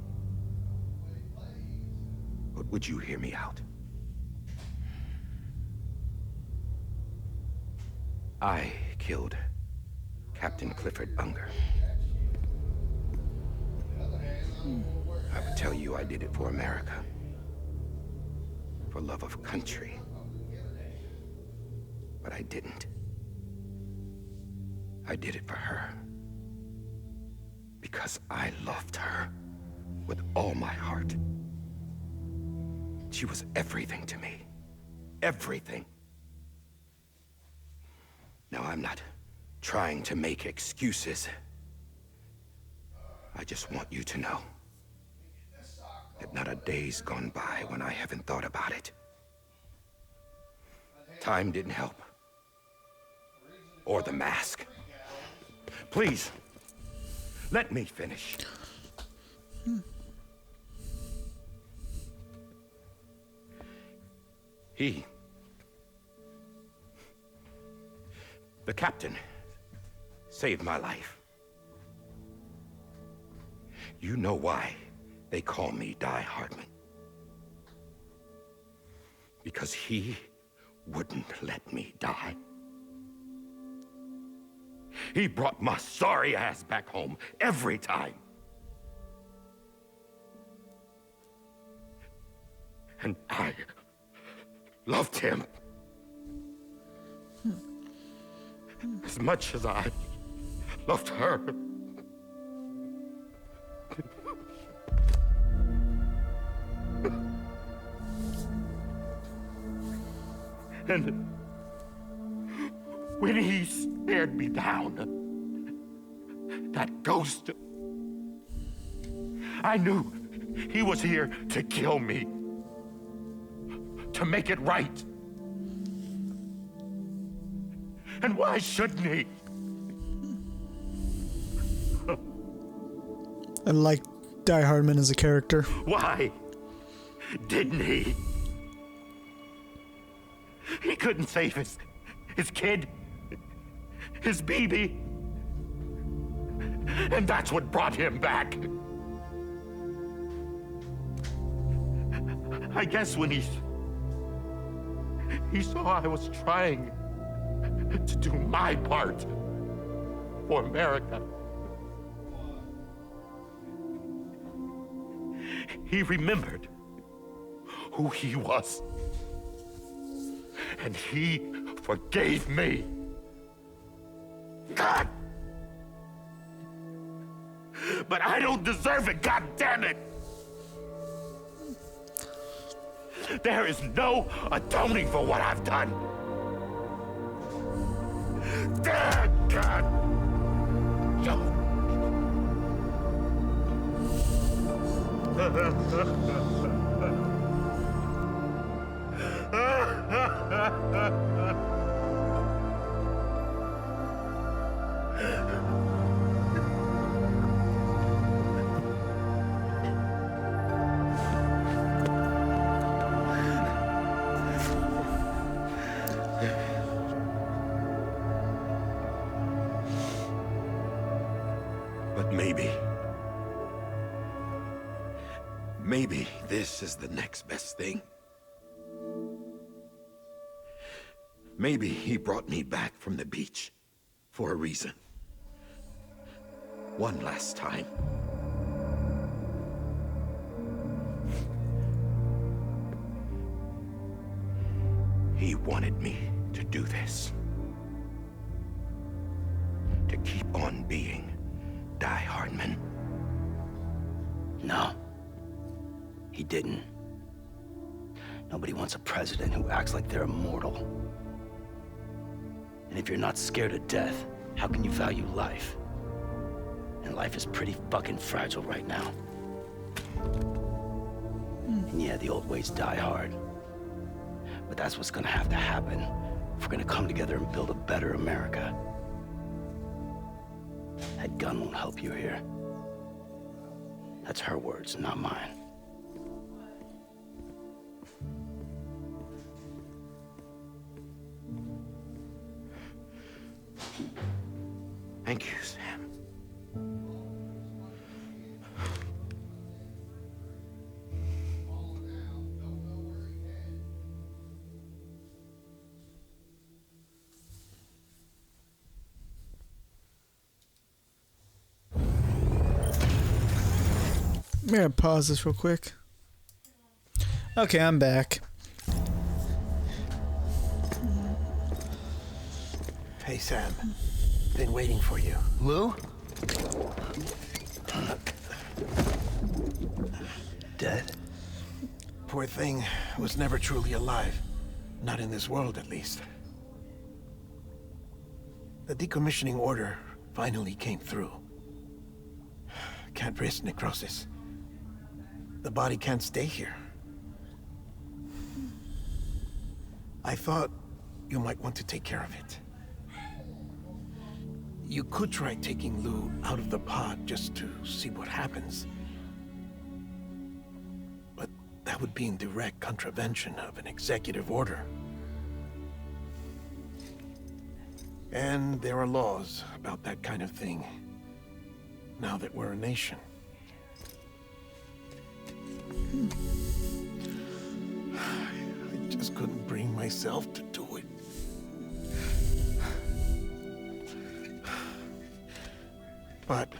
But would you hear me out? I killed Captain Clifford Unger. I would tell you I did it for America. For love of country. But I didn't. I did it for her. Because I loved her with all my heart. She was everything to me. Everything. Now, I'm not trying to make excuses. I just want you to know that not a day's gone by when I haven't thought about it. Time didn't help. Or the mask. Please, let me finish. The captain, saved my life. You know why they call me Die Hartman. Because he wouldn't let me die. He brought my sorry ass back home every time. And I loved him. As much as I loved her. And when he stared me down, That ghost. I knew he was here to kill me. To make it right. And why shouldn't he? I like Die Hardman as a character. Why didn't he? He couldn't save his kid, his baby. And that's what brought him back. I guess when he saw I was trying to do my part for America, he remembered who he was. And he forgave me. God! But I don't deserve it, God damn it! There is no atoning for what I've done. God! But maybe this is the next best thing. Maybe he brought me back from the beach for a reason. One last time. He wanted me to do this. To keep on being Die Hardman. No. He didn't. Nobody wants a president who acts like they're immortal. And if you're not scared of death, how can you value life? And life is pretty fucking fragile right now. And yeah, the old ways die hard. But that's what's gonna have to happen if we're gonna come together and build a better America. That gun won't help you here. That's her words, not mine. Thank you, Sam. I'm gonna pause this real quick. Okay, I'm back. Hey, Sam. Been waiting for you. Lou? Dead? Poor thing was never truly alive. Not in this world, at least. The decommissioning order finally came through. Can't risk necrosis. The body can't stay here. I thought you might want to take care of it. You could try taking Lou out of the pod just to see what happens. But that would be in direct contravention of an executive order. And there are laws about that kind of thing, now that we're a nation. I just couldn't bring myself to do it. But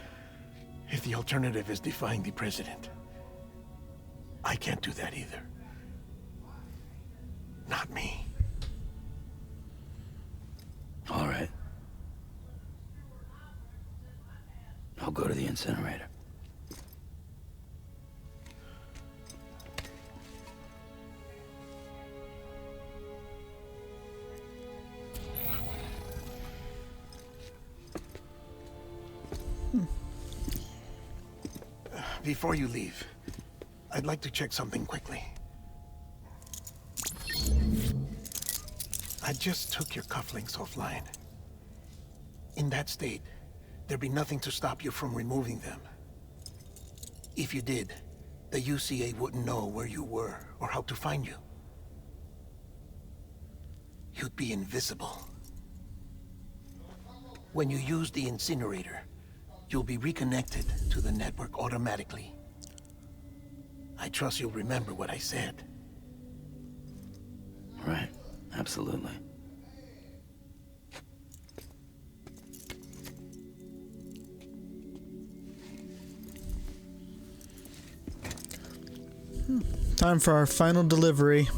if the alternative is defying the president, I can't do that either. Not me. All right. I'll go to the incinerator. Before you leave, I'd like to check something quickly. I just took your cufflinks offline. In that state, there'd be nothing to stop you from removing them. If you did, the UCA wouldn't know where you were or how to find you. You'd be invisible. When you use the incinerator, you'll be reconnected to the network automatically. I trust you'll remember what I said. Right. Absolutely. Time for our final delivery.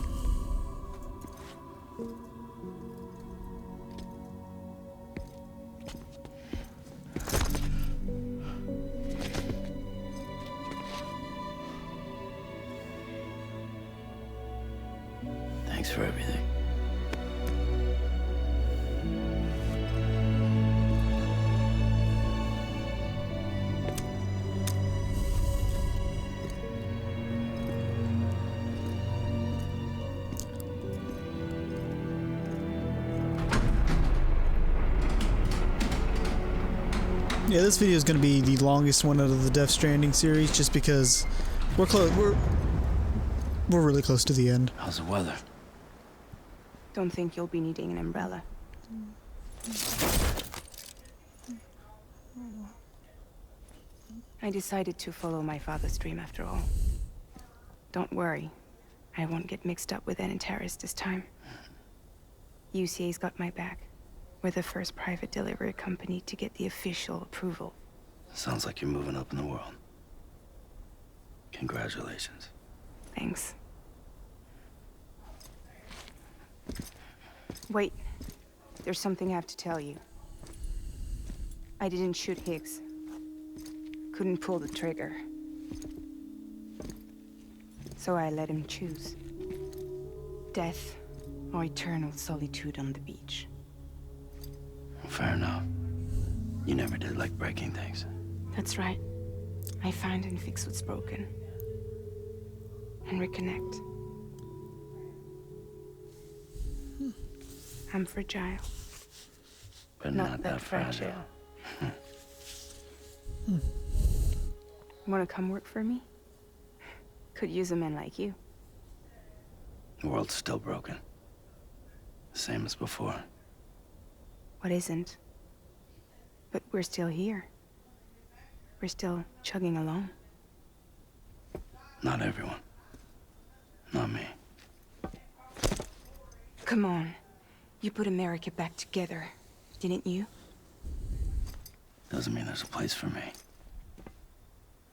Thanks for everything. Yeah, this video is going to be the longest one out of the Death Stranding series, just because we're close. We're really close to the end. How's the weather? Don't think you'll be needing an umbrella. I decided to follow my father's dream after all. Don't worry, I won't get mixed up with any terrorists this time. UCA's got my back. We're the first private delivery company to get the official approval. Sounds like you're moving up in the world. Congratulations. Thanks. Wait. There's something I have to tell you. I didn't shoot Higgs. Couldn't pull the trigger. So I let him choose. Death or eternal solitude on the beach. Fair enough. You never did like breaking things. That's right. I find and fix what's broken. And reconnect. I'm fragile. But not that fragile. Wanna come work for me? Could use a man like you. The world's still broken. Same as before. What isn't? But we're still here. We're still chugging along. Not everyone. Not me. Come on. You put America back together, didn't you? Doesn't mean there's a place for me.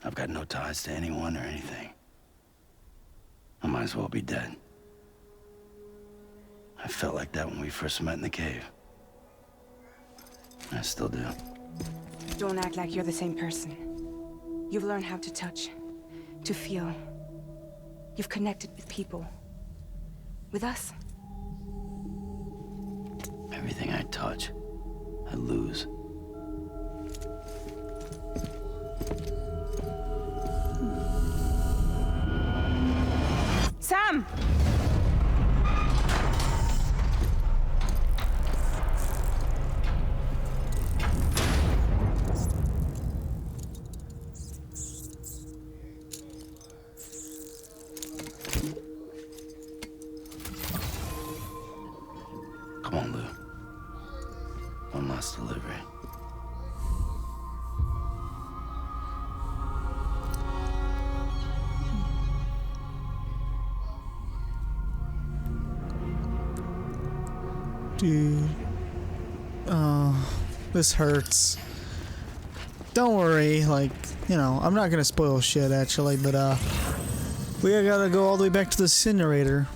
I've got no ties to anyone or anything. I might as well be dead. I felt like that when we first met in the cave. I still do. Don't act like you're the same person. You've learned how to touch, to feel. You've connected with people. With us. Everything I touch, I lose. Sam! Come on, Lou. One last delivery. Dude. Oh, this hurts. Don't worry, like, you know, I'm not gonna spoil shit actually, but we gotta go all the way back to the incinerator.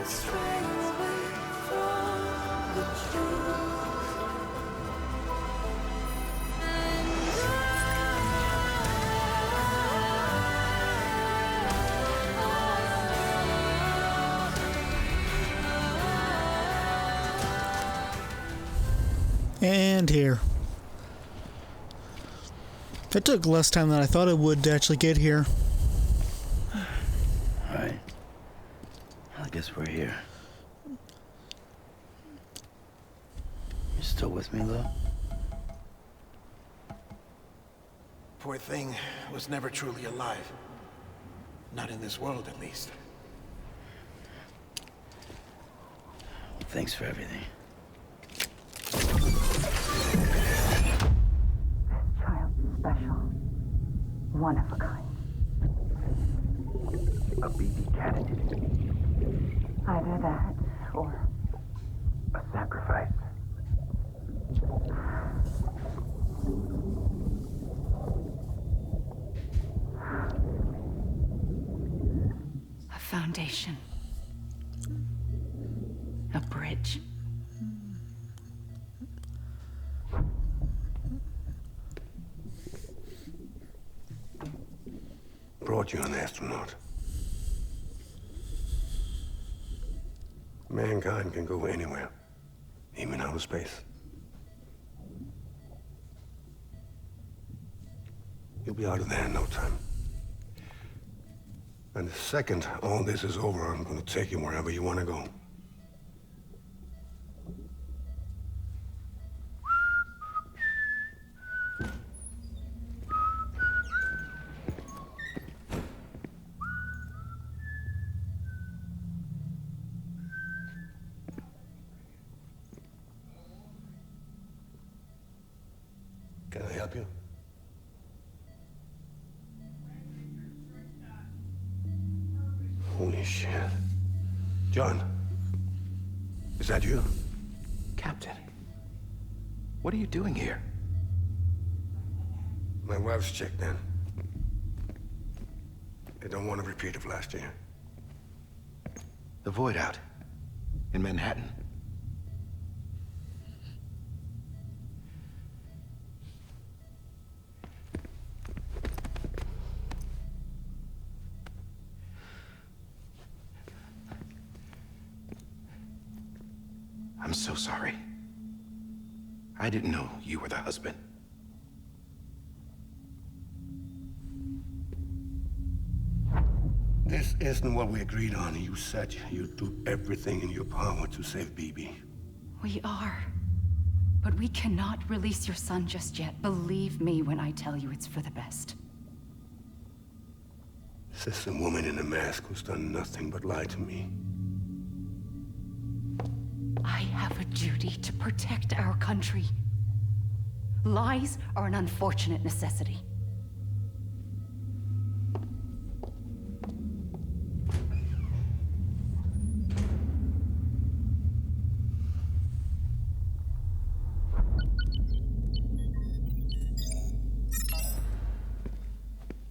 stray away from the truth. And here. It took less time than I thought it would to actually get here. Alright. I guess we're here. You still with me, Lil? Poor thing was never truly alive. Not in this world, at least. Thanks for everything. Child special. One of a kind. A BB candidate. Either that or A sacrifice. a foundation. A bridge. Brought you an astronaut. Mankind can go anywhere, even outer space. You'll be out of there in no time. And the second all this is over, I'm gonna take you wherever you wanna go. Can I help you? Holy shit. John, is that you? Captain, what are you doing here? My wife's checked in. They don't want a repeat of last year. The void out in Manhattan. I'm so sorry. I didn't know you were the husband. This isn't what we agreed on. You said you'd do everything in your power to save BB. We are. But we cannot release your son just yet. Believe me when I tell you it's for the best. This is a woman in a mask who's done nothing but lie to me. I have a duty to protect our country. Lies are an unfortunate necessity.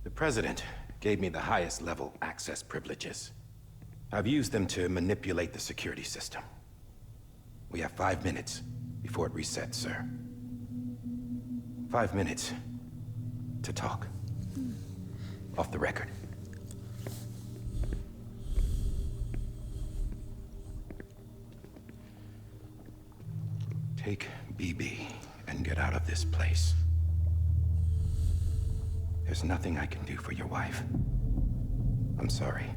The President gave me the highest level access privileges. I've used them to manipulate the security system. We have 5 minutes before it resets, sir. 5 minutes to talk. Off the record. Take BB and get out of this place. There's nothing I can do for your wife. I'm sorry.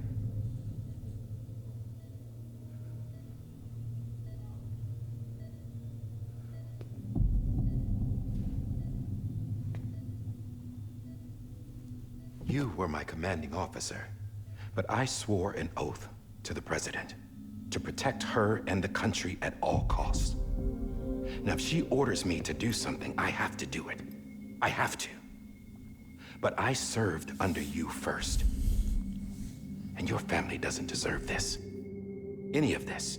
You were my commanding officer, but I swore an oath to the President to protect her and the country at all costs. Now, if she orders me to do something, I have to do it. I have to. But I served under you first. And your family doesn't deserve this. Any of this.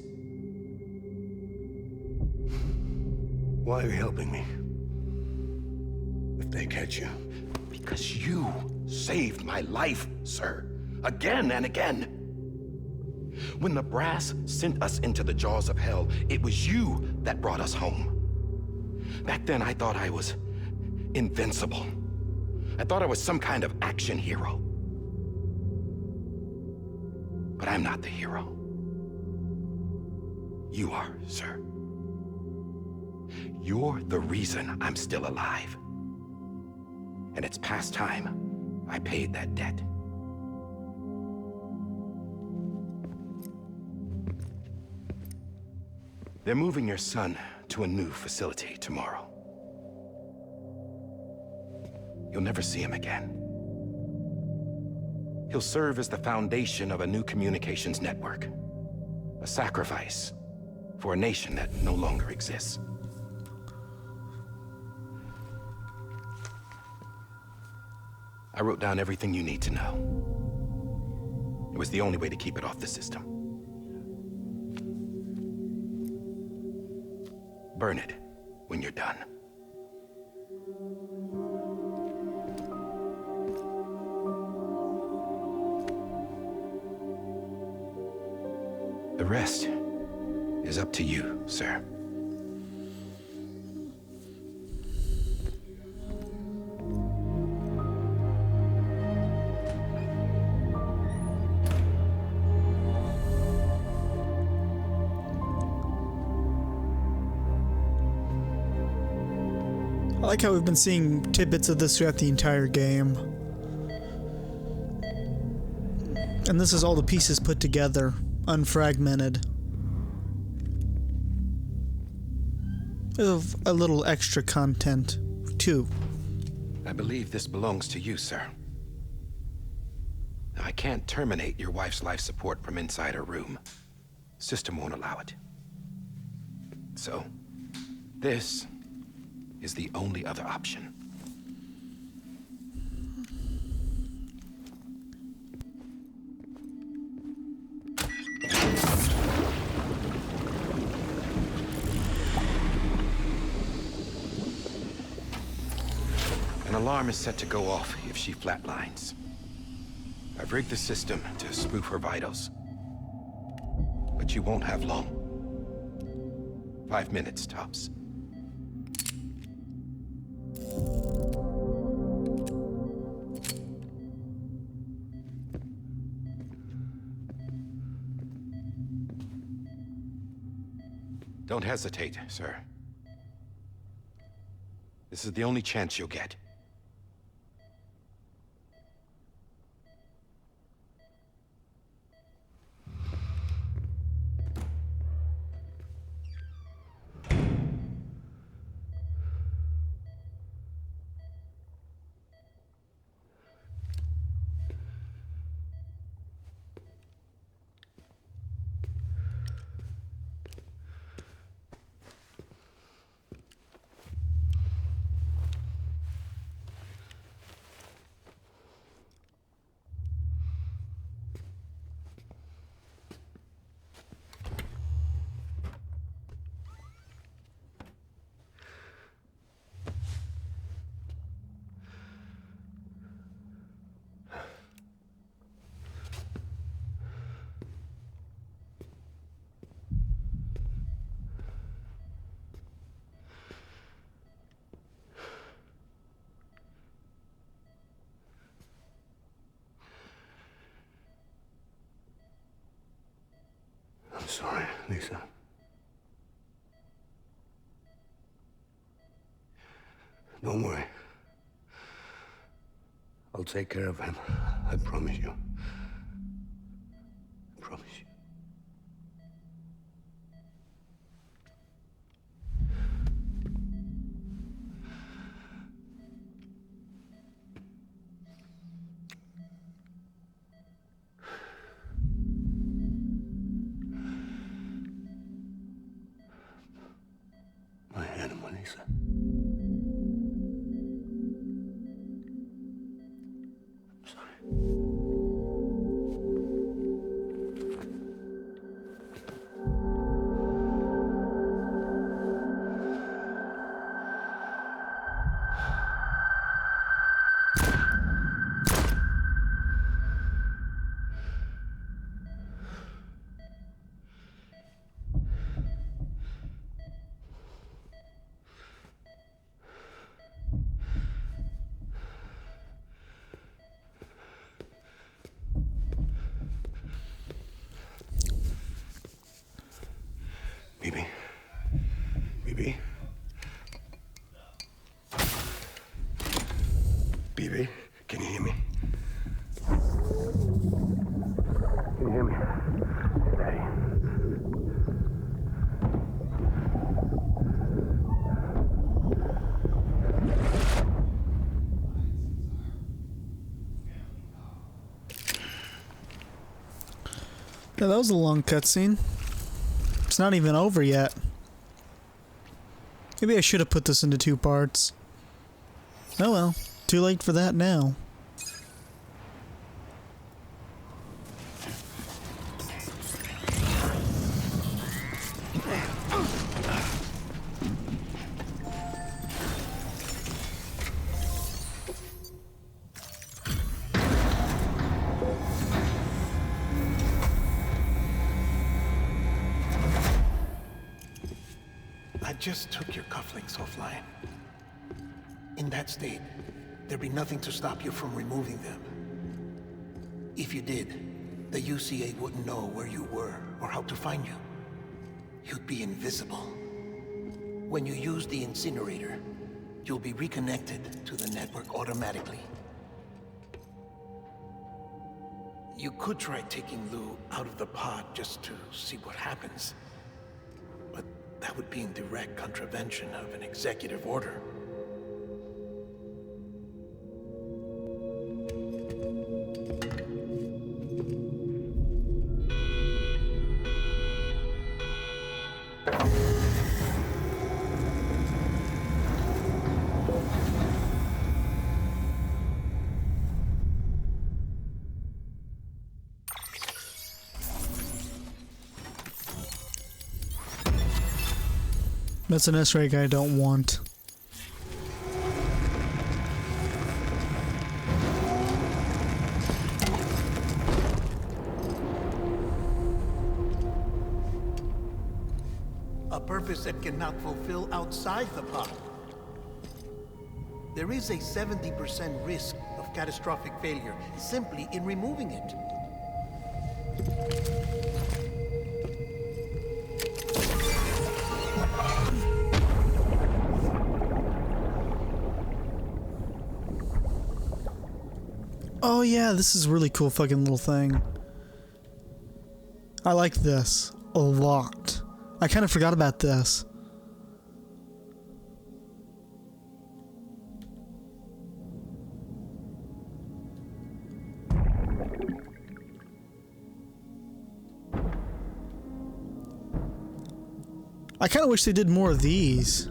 Why are you helping me? If they catch you. Because you saved my life, sir. Again and again. When the brass sent us into the jaws of hell, it was you that brought us home. Back then, I thought I was invincible. I thought I was some kind of action hero. But I'm not the hero. You are, sir. You're the reason I'm still alive. And it's past time I paid that debt. They're moving your son to a new facility tomorrow. You'll never see him again. He'll serve as the foundation of a new communications network. A sacrifice for a nation that no longer exists. I wrote down everything you need to know. It was the only way to keep it off the system. Burn it when you're done. The rest is up to you, sir. I like how we've been seeing tidbits of this throughout the entire game. And this is all the pieces put together, unfragmented. Of a little extra content, too. I believe this belongs to you, sir. I can't terminate your wife's life support from inside her room. System won't allow it. So, this is the only other option. An alarm is set to go off if she flatlines. I've rigged the system to spoof her vitals. But you won't have long. 5 minutes, tops. Don't hesitate, sir. This is the only chance you'll get. I'm sorry, Lisa. Don't worry. I'll take care of him. I promise you. I promise you. My animal, Lisa. I'm sorry. Can you hear me? Daddy. Yeah, that was a long cutscene. It's not even over yet. Maybe I should have put this into 2 parts. Oh well, too late for that now. I just took your cufflinks offline. In that state, there'd be nothing to stop you from removing them. If you did, the UCA wouldn't know where you were or how to find you. You'd be invisible. When you use the incinerator, you'll be reconnected to the network automatically. You could try taking Lou out of the pod just to see what happens. But that would be in direct contravention of an executive order. That's an S-ray I don't want. A purpose that cannot fulfill outside the pod. There is a 70% risk of catastrophic failure simply in removing it. Oh yeah, this is a really cool fucking little thing. I like this a lot. I kind of forgot about this. I kind of wish they did more of these.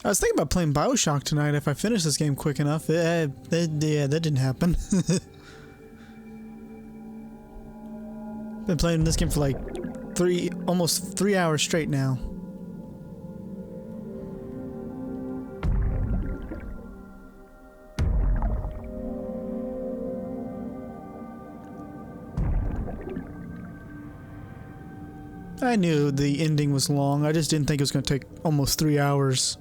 I was thinking about playing BioShock tonight if I finish this game quick enough. Yeah, that didn't happen. Been playing this game for like almost 3 hours straight now. I knew the ending was long. I just didn't think it was going to take almost 3 hours.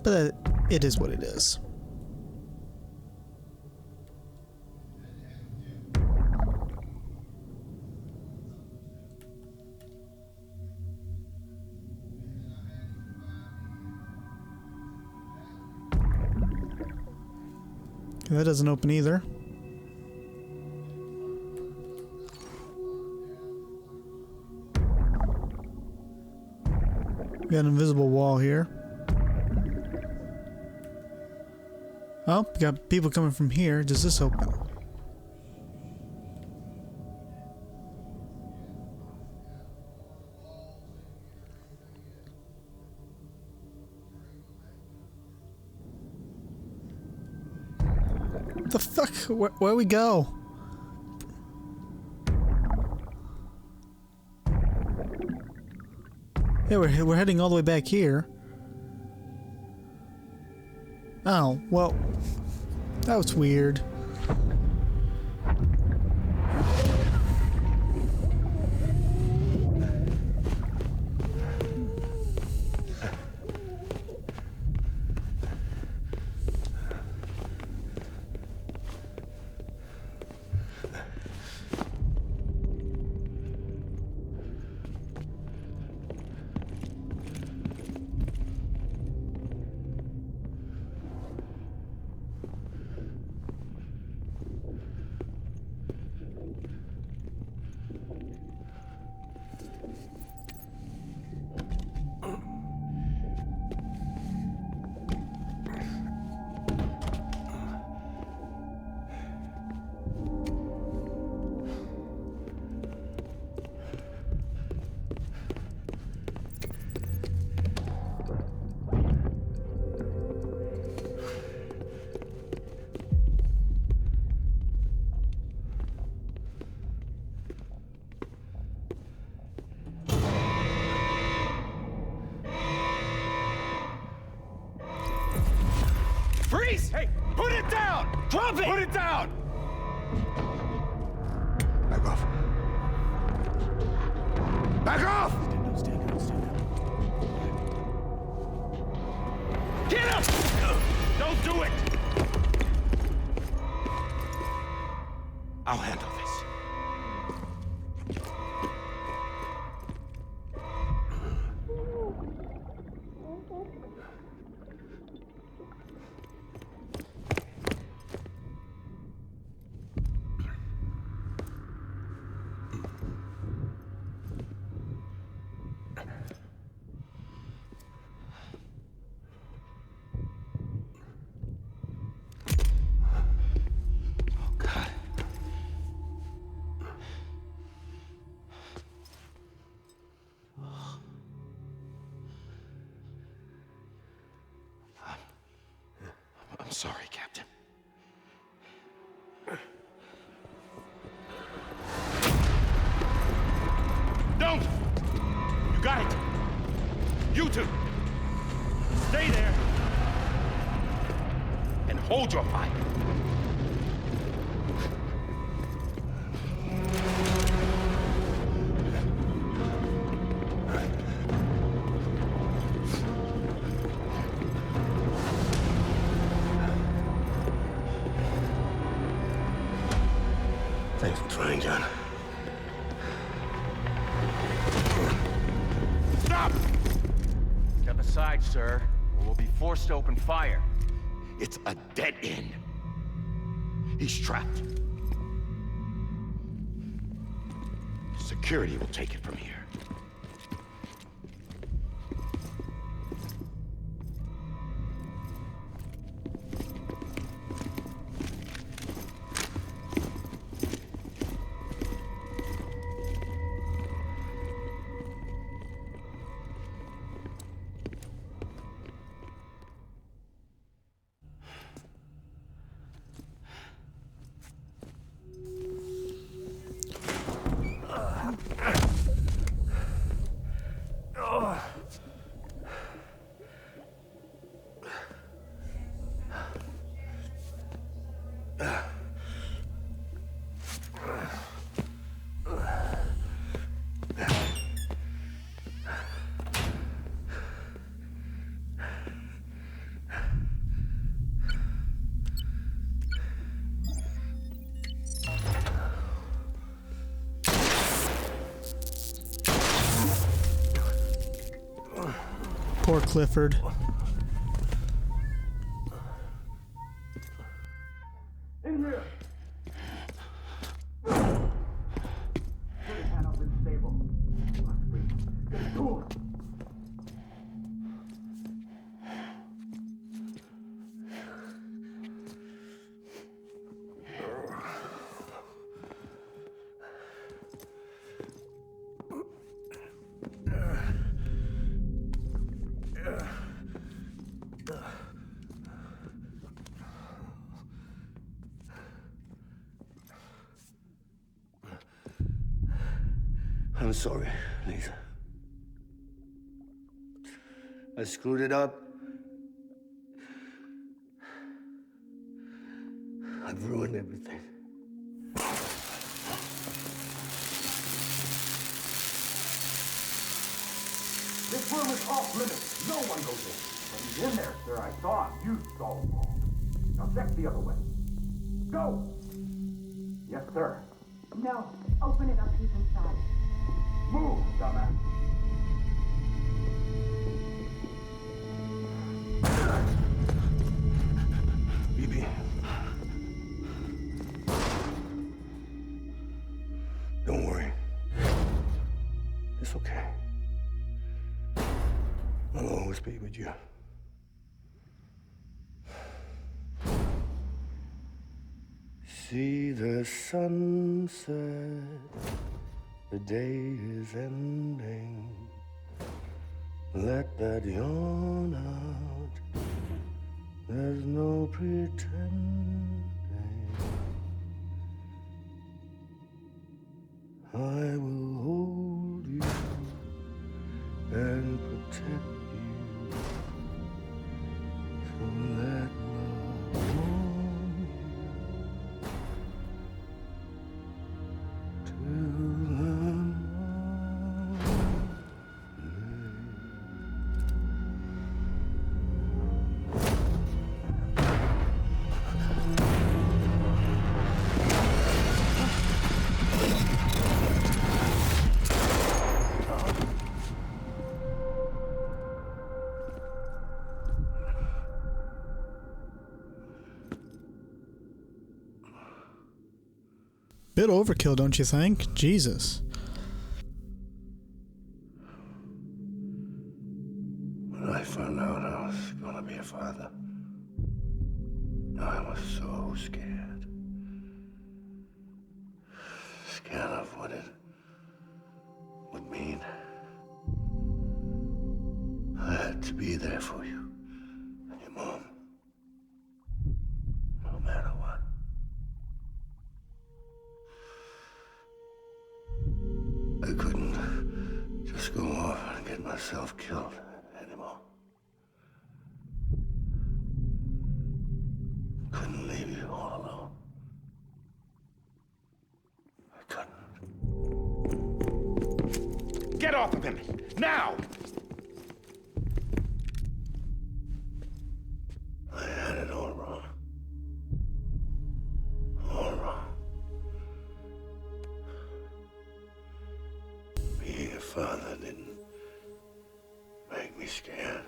But it is what it is. That doesn't open either. We got an invisible wall here. Oh, we got people coming from here. Does this open? The fuck? Where we go? Yeah, we're heading all the way back here. Oh, well, that was weird. Drop it! Put it down! Back off. Back off! Stand down. Get him! Don't do it! I'll handle this. I'm sorry, Captain. Don't! You got it! You two! Stay there! And hold your fire! Thanks for trying, John. Stop! Step aside, sir, or we'll be forced to open fire. It's a dead end. He's trapped. Security will take it from here. Poor Clifford. In here! Put his hand up in the stable. Get it to him. I'm sorry, Lisa. I screwed it up. I've ruined everything. This room is off limits. No one goes in. But he's in there, sir. I saw him. You saw him. Now check the other way. Go! Yes, sir. No, open it up. He's inside. Move, dumbass. BB. Don't worry. It's okay. I'll always be with you. See the sunset, the day is ending. Let that yawn out, there's no pretending. I will hold you and protect you. So let love warm you. bit overkill, don't you think? Jesus. When I found out I was gonna be a father, I was so scared. Scared of what it would mean. I had to be there for you and your mom. No matter what. I couldn't just go off and get myself killed anymore. Couldn't leave you all alone. I couldn't. Get off of him! Now! I had it all wrong. All wrong. Being a father didn't make me scared.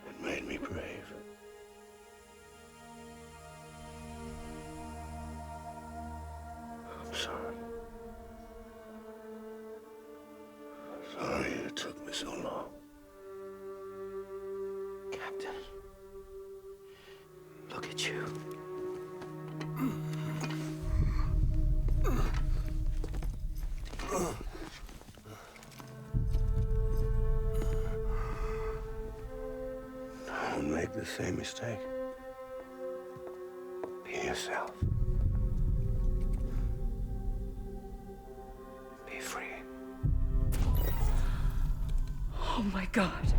It made me brave. I'm sorry. Sorry it took me so long. Captain, look at you. Don't make the same mistake. Be yourself. Be free. Oh my God.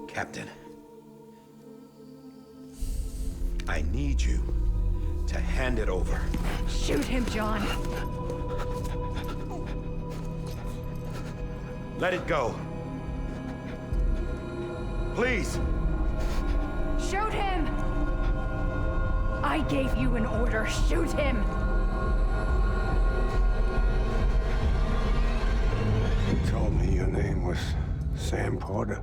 Captain, I need you to hand it over. Shoot him, John. Let it go. Please. Shoot him! I gave you an order. Shoot him! You told me your name was Sam Porter.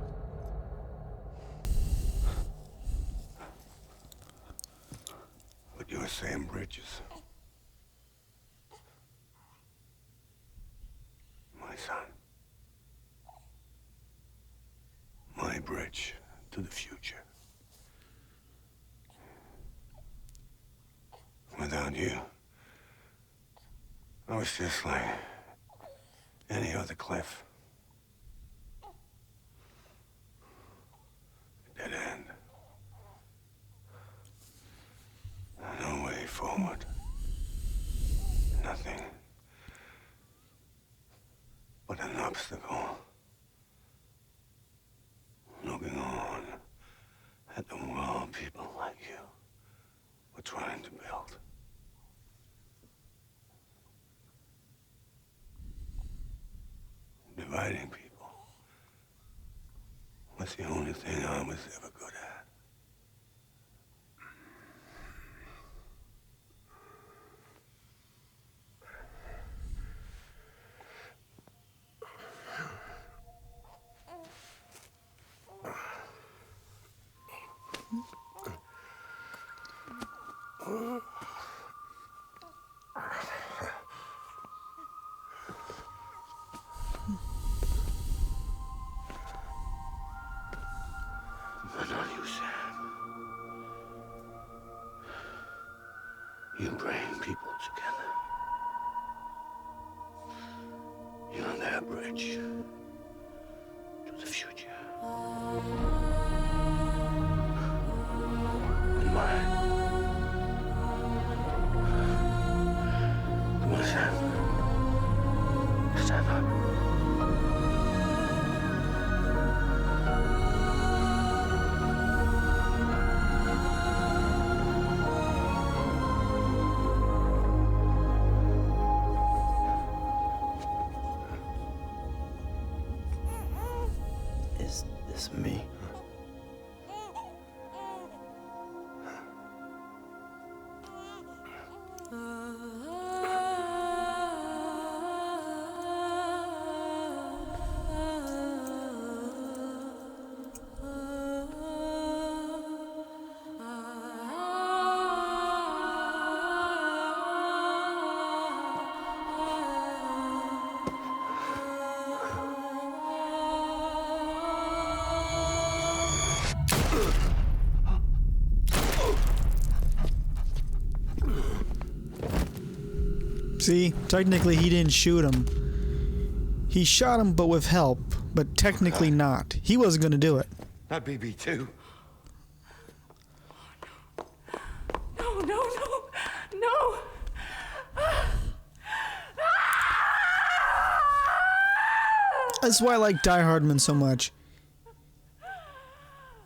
But you're Sam Bridges. My son. My bridge to the future. Without you, I was just like any other Cliff. Dead end. No way forward. Nothing but an obstacle. Looking on at the world people like you were trying to build. Dividing people was the only thing I was ever good at. But not you, Sam. You bring people together. You're their bridge to the future. And mine. Come on, Sam. Stand up. Is this me? See, technically he didn't shoot him. He shot him, but with help. But technically not. He wasn't going to do it. Not BB2. No, no, no, no. That's why I like Die Hardman so much.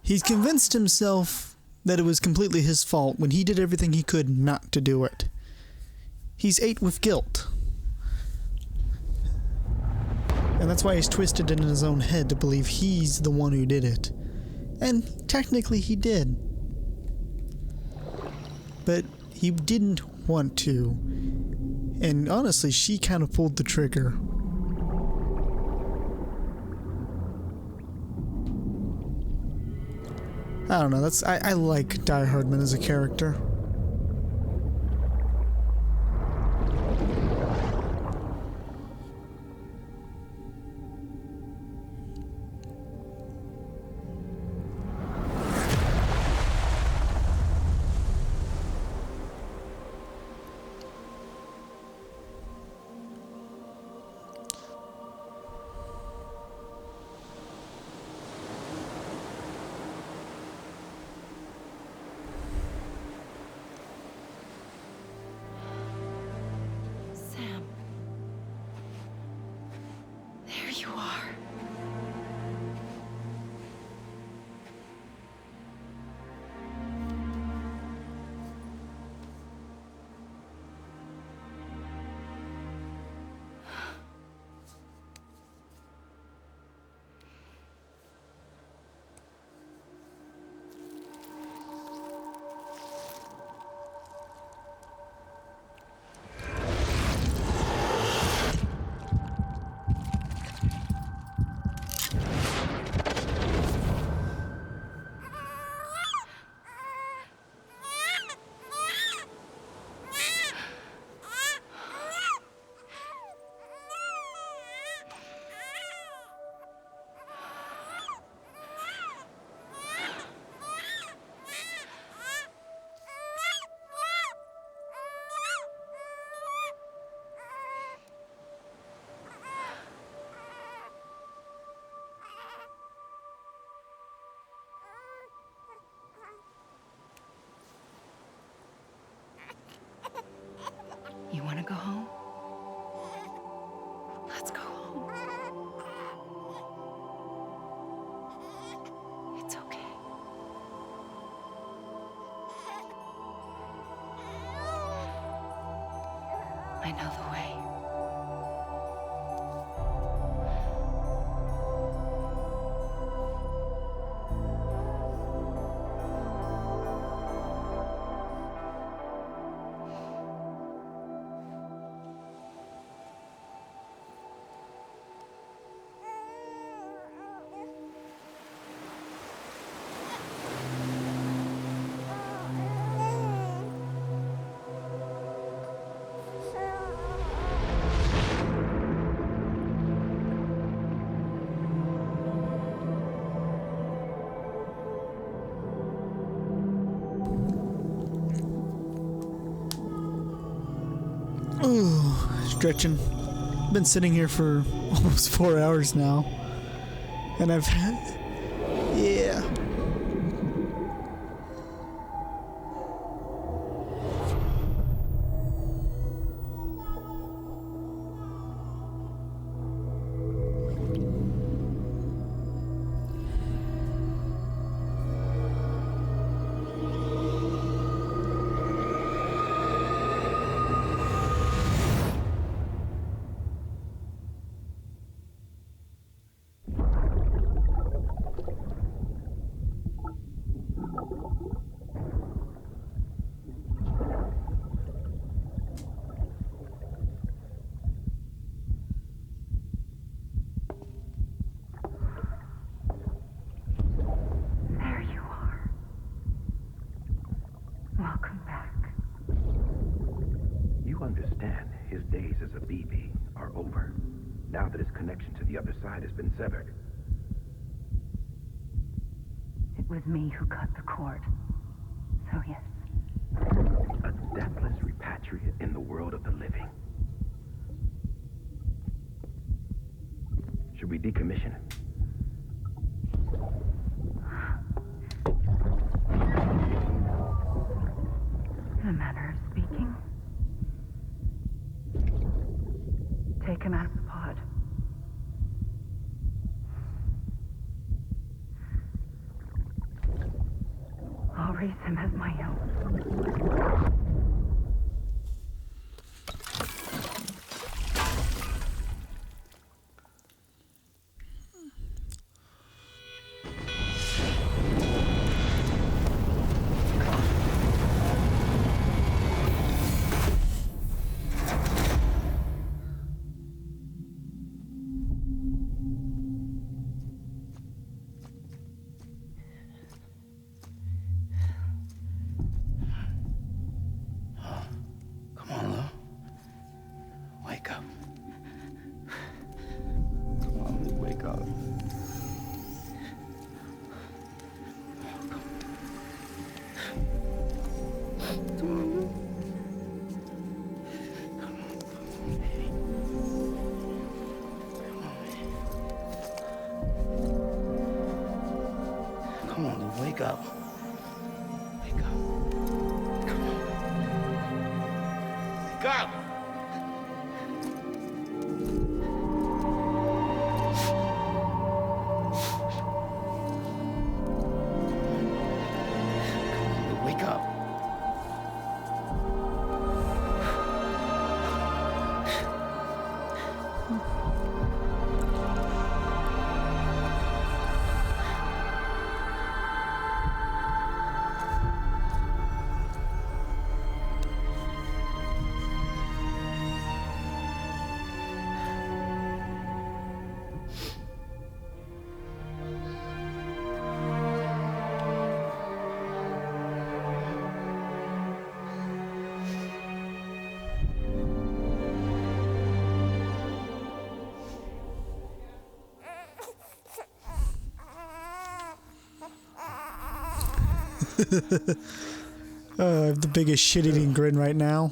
He's convinced himself that it was completely his fault when he did everything he could not to do it. He's ate with guilt. And that's why he's twisted in his own head to believe he's the one who did it. And technically he did. But he didn't want to. And honestly, she kind of pulled the trigger. I don't know, I like Die Hardman as a character. Sam. There you are. You want to go home? Let's go home. It's okay. I know the way. Ooh, stretching. Been sitting here for almost 4 hours now. And I've had... Yeah. There you are. Welcome back. You understand his days as a BB are over, now that his connection to the other side has been severed. It It was me who cut the cord. So yes. A deathless repatriate in the world of the living. Should we decommission it? In a manner of speaking. Take him out of the pod. I'll raise him as my own. Come on, Lou. Wake up. Come on, Lou, wake up. Come on, Lou. Come on, Lou, wake up. Wake up. Come on. Wake up! Wake up. I have the biggest shit-eating grin right now.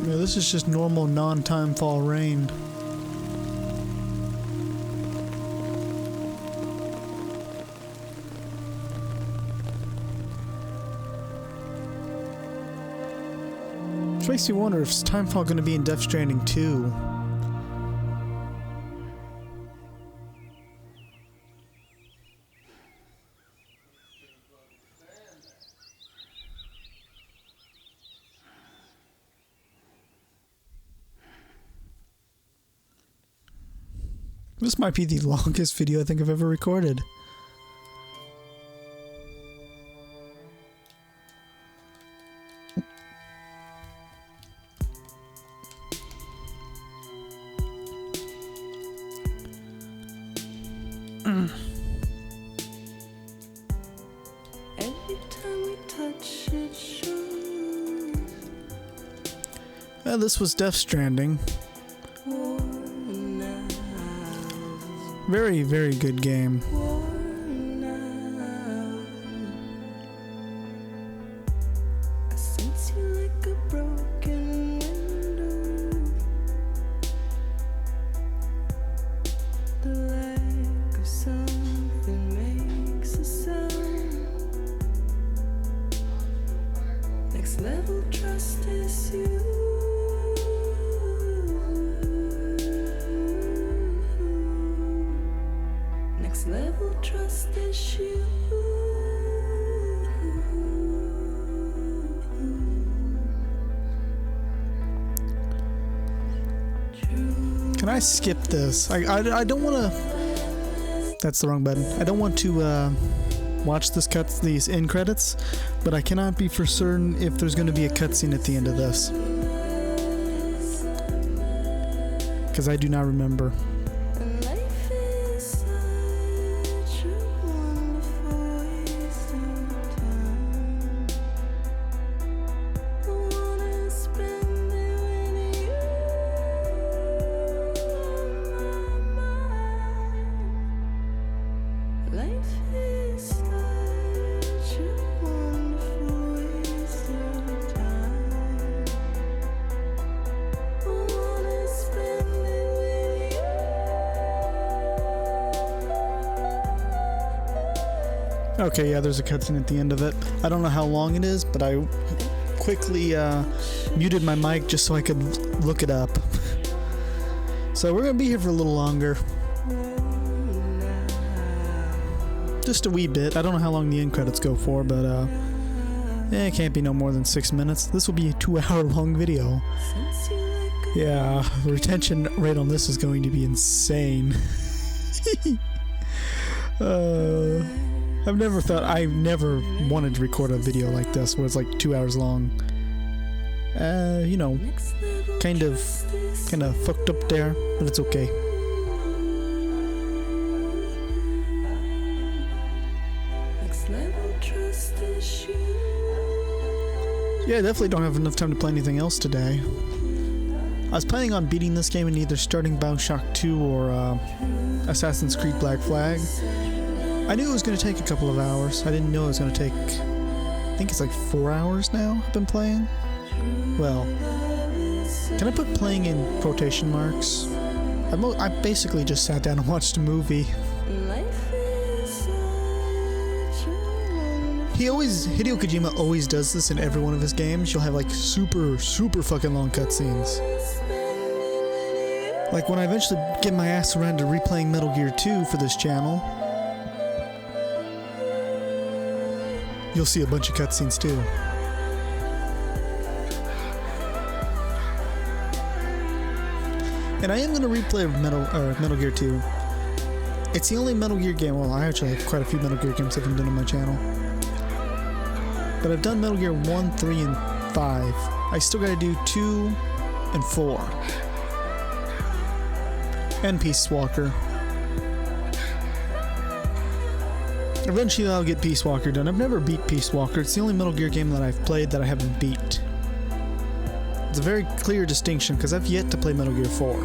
Yeah, this is just normal non-timefall rain. Which makes me wonder if Timefall going to be in Death Stranding 2. This might be the longest video I think I've ever recorded. Every time we touch it shows. This was Death Stranding. Very, very good game. I sense you like a broken window. The lack of something makes a sound. Next level trust is you. Next Next level trust issue. Can I skip this? I don't want to. That's the wrong button. I don't want to watch these end credits, but I cannot be for certain if there's going to be a cutscene at the end of this, because I do not remember. Life is such a wonderful waste of time. I wanna spend it with you on my mind. Life is such a wonderful waste of time. I wanna spend it with you. Okay, yeah, there's a cutscene at the end of it. I don't know how long it is, but I quickly muted my mic just so I could look it up. So we're gonna be here for a little longer. Just a wee bit. I don't know how long the end credits go for, but it can't be no more than 6 minutes. This will be a 2-hour long video. Since you like Yeah, the retention rate on this is going to be insane. I've never wanted to record a video like this where it's like 2 hours long. You know, next level kind of fucked up there, but it's okay. next level trust issue. Yeah, I definitely don't have enough time to play anything else today. I was planning on beating this game and either starting BioShock 2 or Assassin's Creed Black Flag. I knew it was going to take a couple of hours. I didn't know it was going to take, I think it's like 4 hours now I've been playing. Well, can I put playing in quotation marks? I basically just sat down and watched a movie. Life is such a wonderful. Hideo Kojima always does this in every one of his games. You'll have like super fucking long cutscenes. Like when I eventually get my ass around to replaying Metal Gear 2 for this channel, you'll see a bunch of cutscenes too. And I am going to replay Metal Gear 2. It's the only Metal Gear game. Well, I actually have quite a few Metal Gear games I've done on my channel. But I've done Metal Gear 1, 3, and 5. I still got to do 2 and 4. And Peace Walker. Eventually I'll get Peace Walker done. I've never beat Peace Walker. It's the only Metal Gear game that I've played that I haven't beat. It's a very clear distinction because I've yet to play Metal Gear 4.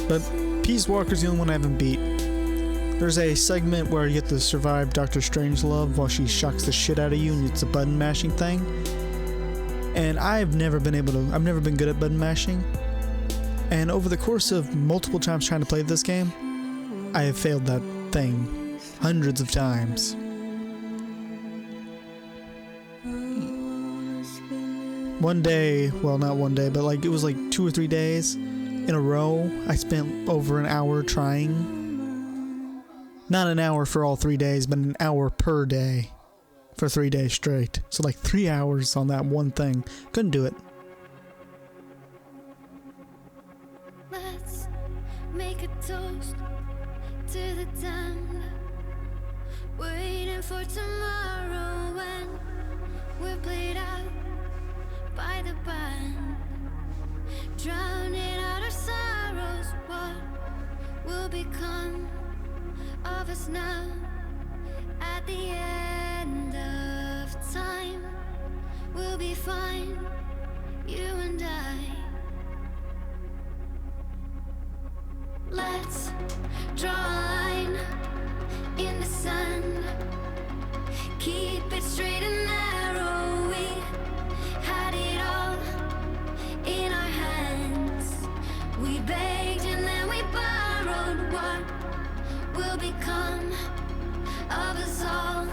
But Peace Walker's the only one I haven't beat. There's a segment where you get to survive Dr. Strangelove while she shocks the shit out of you and it's a button mashing thing. And I've never been good at button mashing. And over the course of multiple times trying to play this game, I have failed that thing hundreds of times. One day, well not one day, but like it was like 2 or 3 days in a row, I spent over an hour trying. Not an hour for all 3 days, but an hour per day for 3 days straight. So like 3 hours on that one thing. Couldn't do it. Let's make a toast to the damned. Waiting for tomorrow when we're played out by the band. Drowning out our sorrows, what will become of us now at the end of time? We'll be fine, you and I. Let's draw a line in the sand. Keep it straight and narrow. We had it all in our hands. We begged and then we borrowed. What will become of us all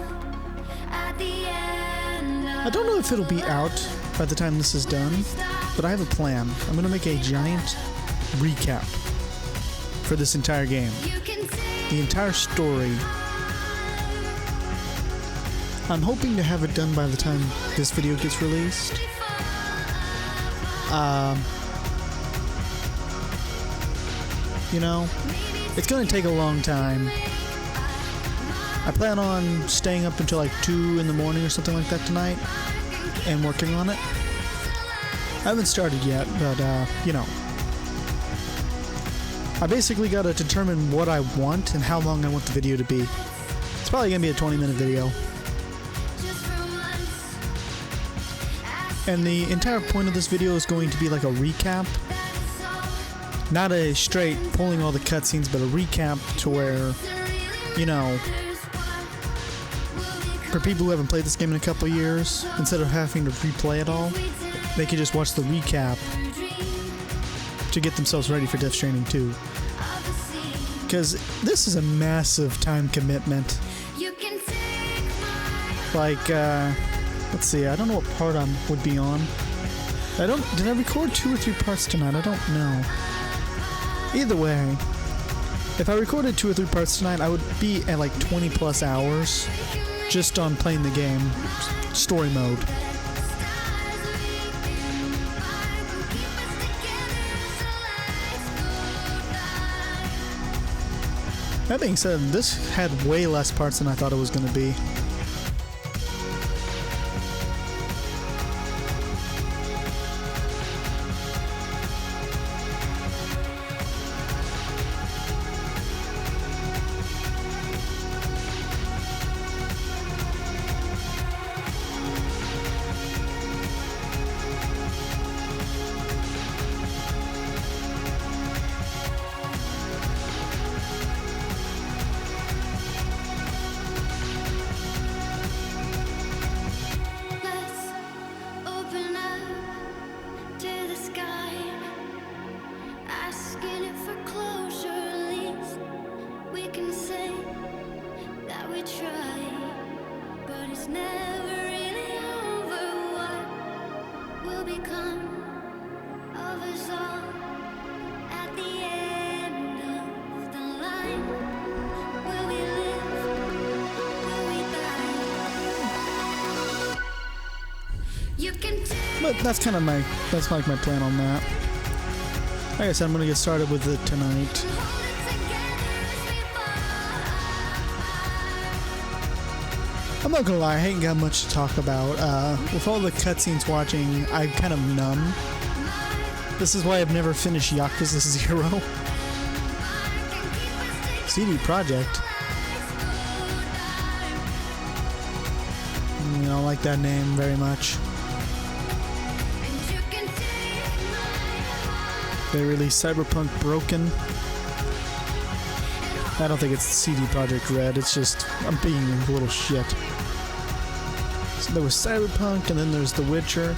at the end of I don't know if it'll be out by the time this is done, but I have a plan. I'm gonna make a giant recap for this entire game. You can take the entire story. I'm hoping to have it done by the time this video gets released. You know, it's going to take a long time. I plan on staying up until like 2 in the morning or something like that tonight and working on it. I haven't started yet, but, you know. I basically got to determine what I want and how long I want the video to be. It's probably going to be a 20-minute video. And the entire point of this video is going to be like a recap. Not a straight pulling all the cutscenes, but a recap to where, you know, for people who haven't played this game in a couple years, instead of having to replay it all, they can just watch the recap to get themselves ready for Death Stranding 2. Because this is a massive time commitment. Like, let's see, I don't know what part I would be on. Did I record 2 or 3 parts tonight? I don't know. Either way, if I recorded 2 or 3 parts tonight, I would be at like 20 plus hours just on playing the game, story mode. That being said, this had way less parts than I thought it was going to be. But that's kind of that's like my plan on that. Like I said, I'm gonna get started with it tonight. I'm not gonna lie, I ain't got much to talk about. With all the cutscenes watching, I'm kind of numb. This is why I've never finished Yakuza 0. CD Projekt. I don't like that name very much. They released Cyberpunk Broken. I don't think it's CD Projekt Red, it's just, I'm being a little shit. So there was Cyberpunk, and then there's The Witcher.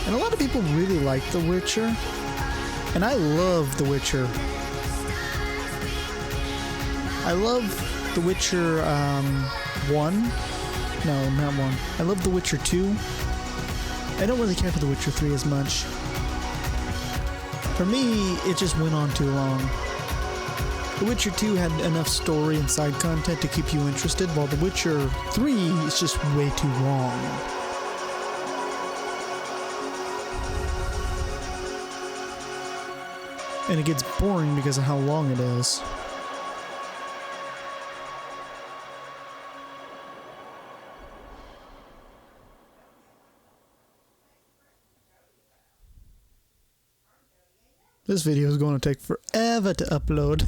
And a lot of people really like The Witcher. And I love The Witcher. I love The Witcher 1. No, not 1. I love The Witcher 2. I don't really care for The Witcher 3 as much. For me, it just went on too long. The Witcher 2 had enough story and side content to keep you interested, while The Witcher 3 is just way too long. And it gets boring because of how long it is. This video is going to take forever to upload.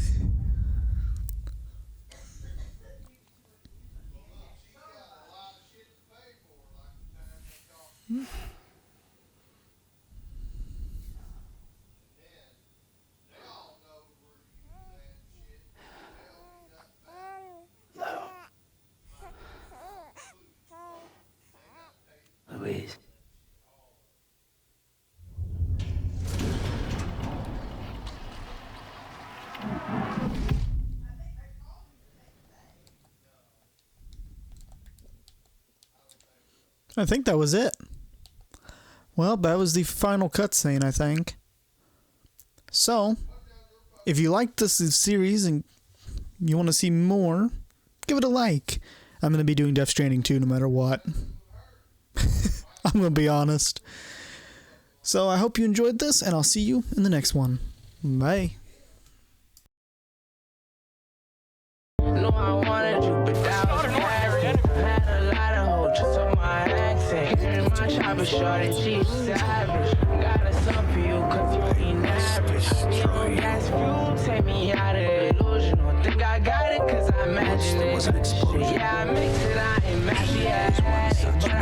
Louise. I think that was it. Well, that was the final cutscene, I think. So, if you liked this series and you want to see more, give it a like. I'm going to be doing Death Stranding 2 no matter what. I'm going to be honest. So I hope you enjoyed this, and I'll see you in the next one. Bye. No, I wanted you, but that was married. Had a lot of hoes just on my accent. In my chopper, shorty, she's savage. Got a son for you, cause you ain't average. Me on gas fuel, take me out of the illusion. Don't think I got it, cause I imagine it. Yeah, I mix it, I ain't match it. But I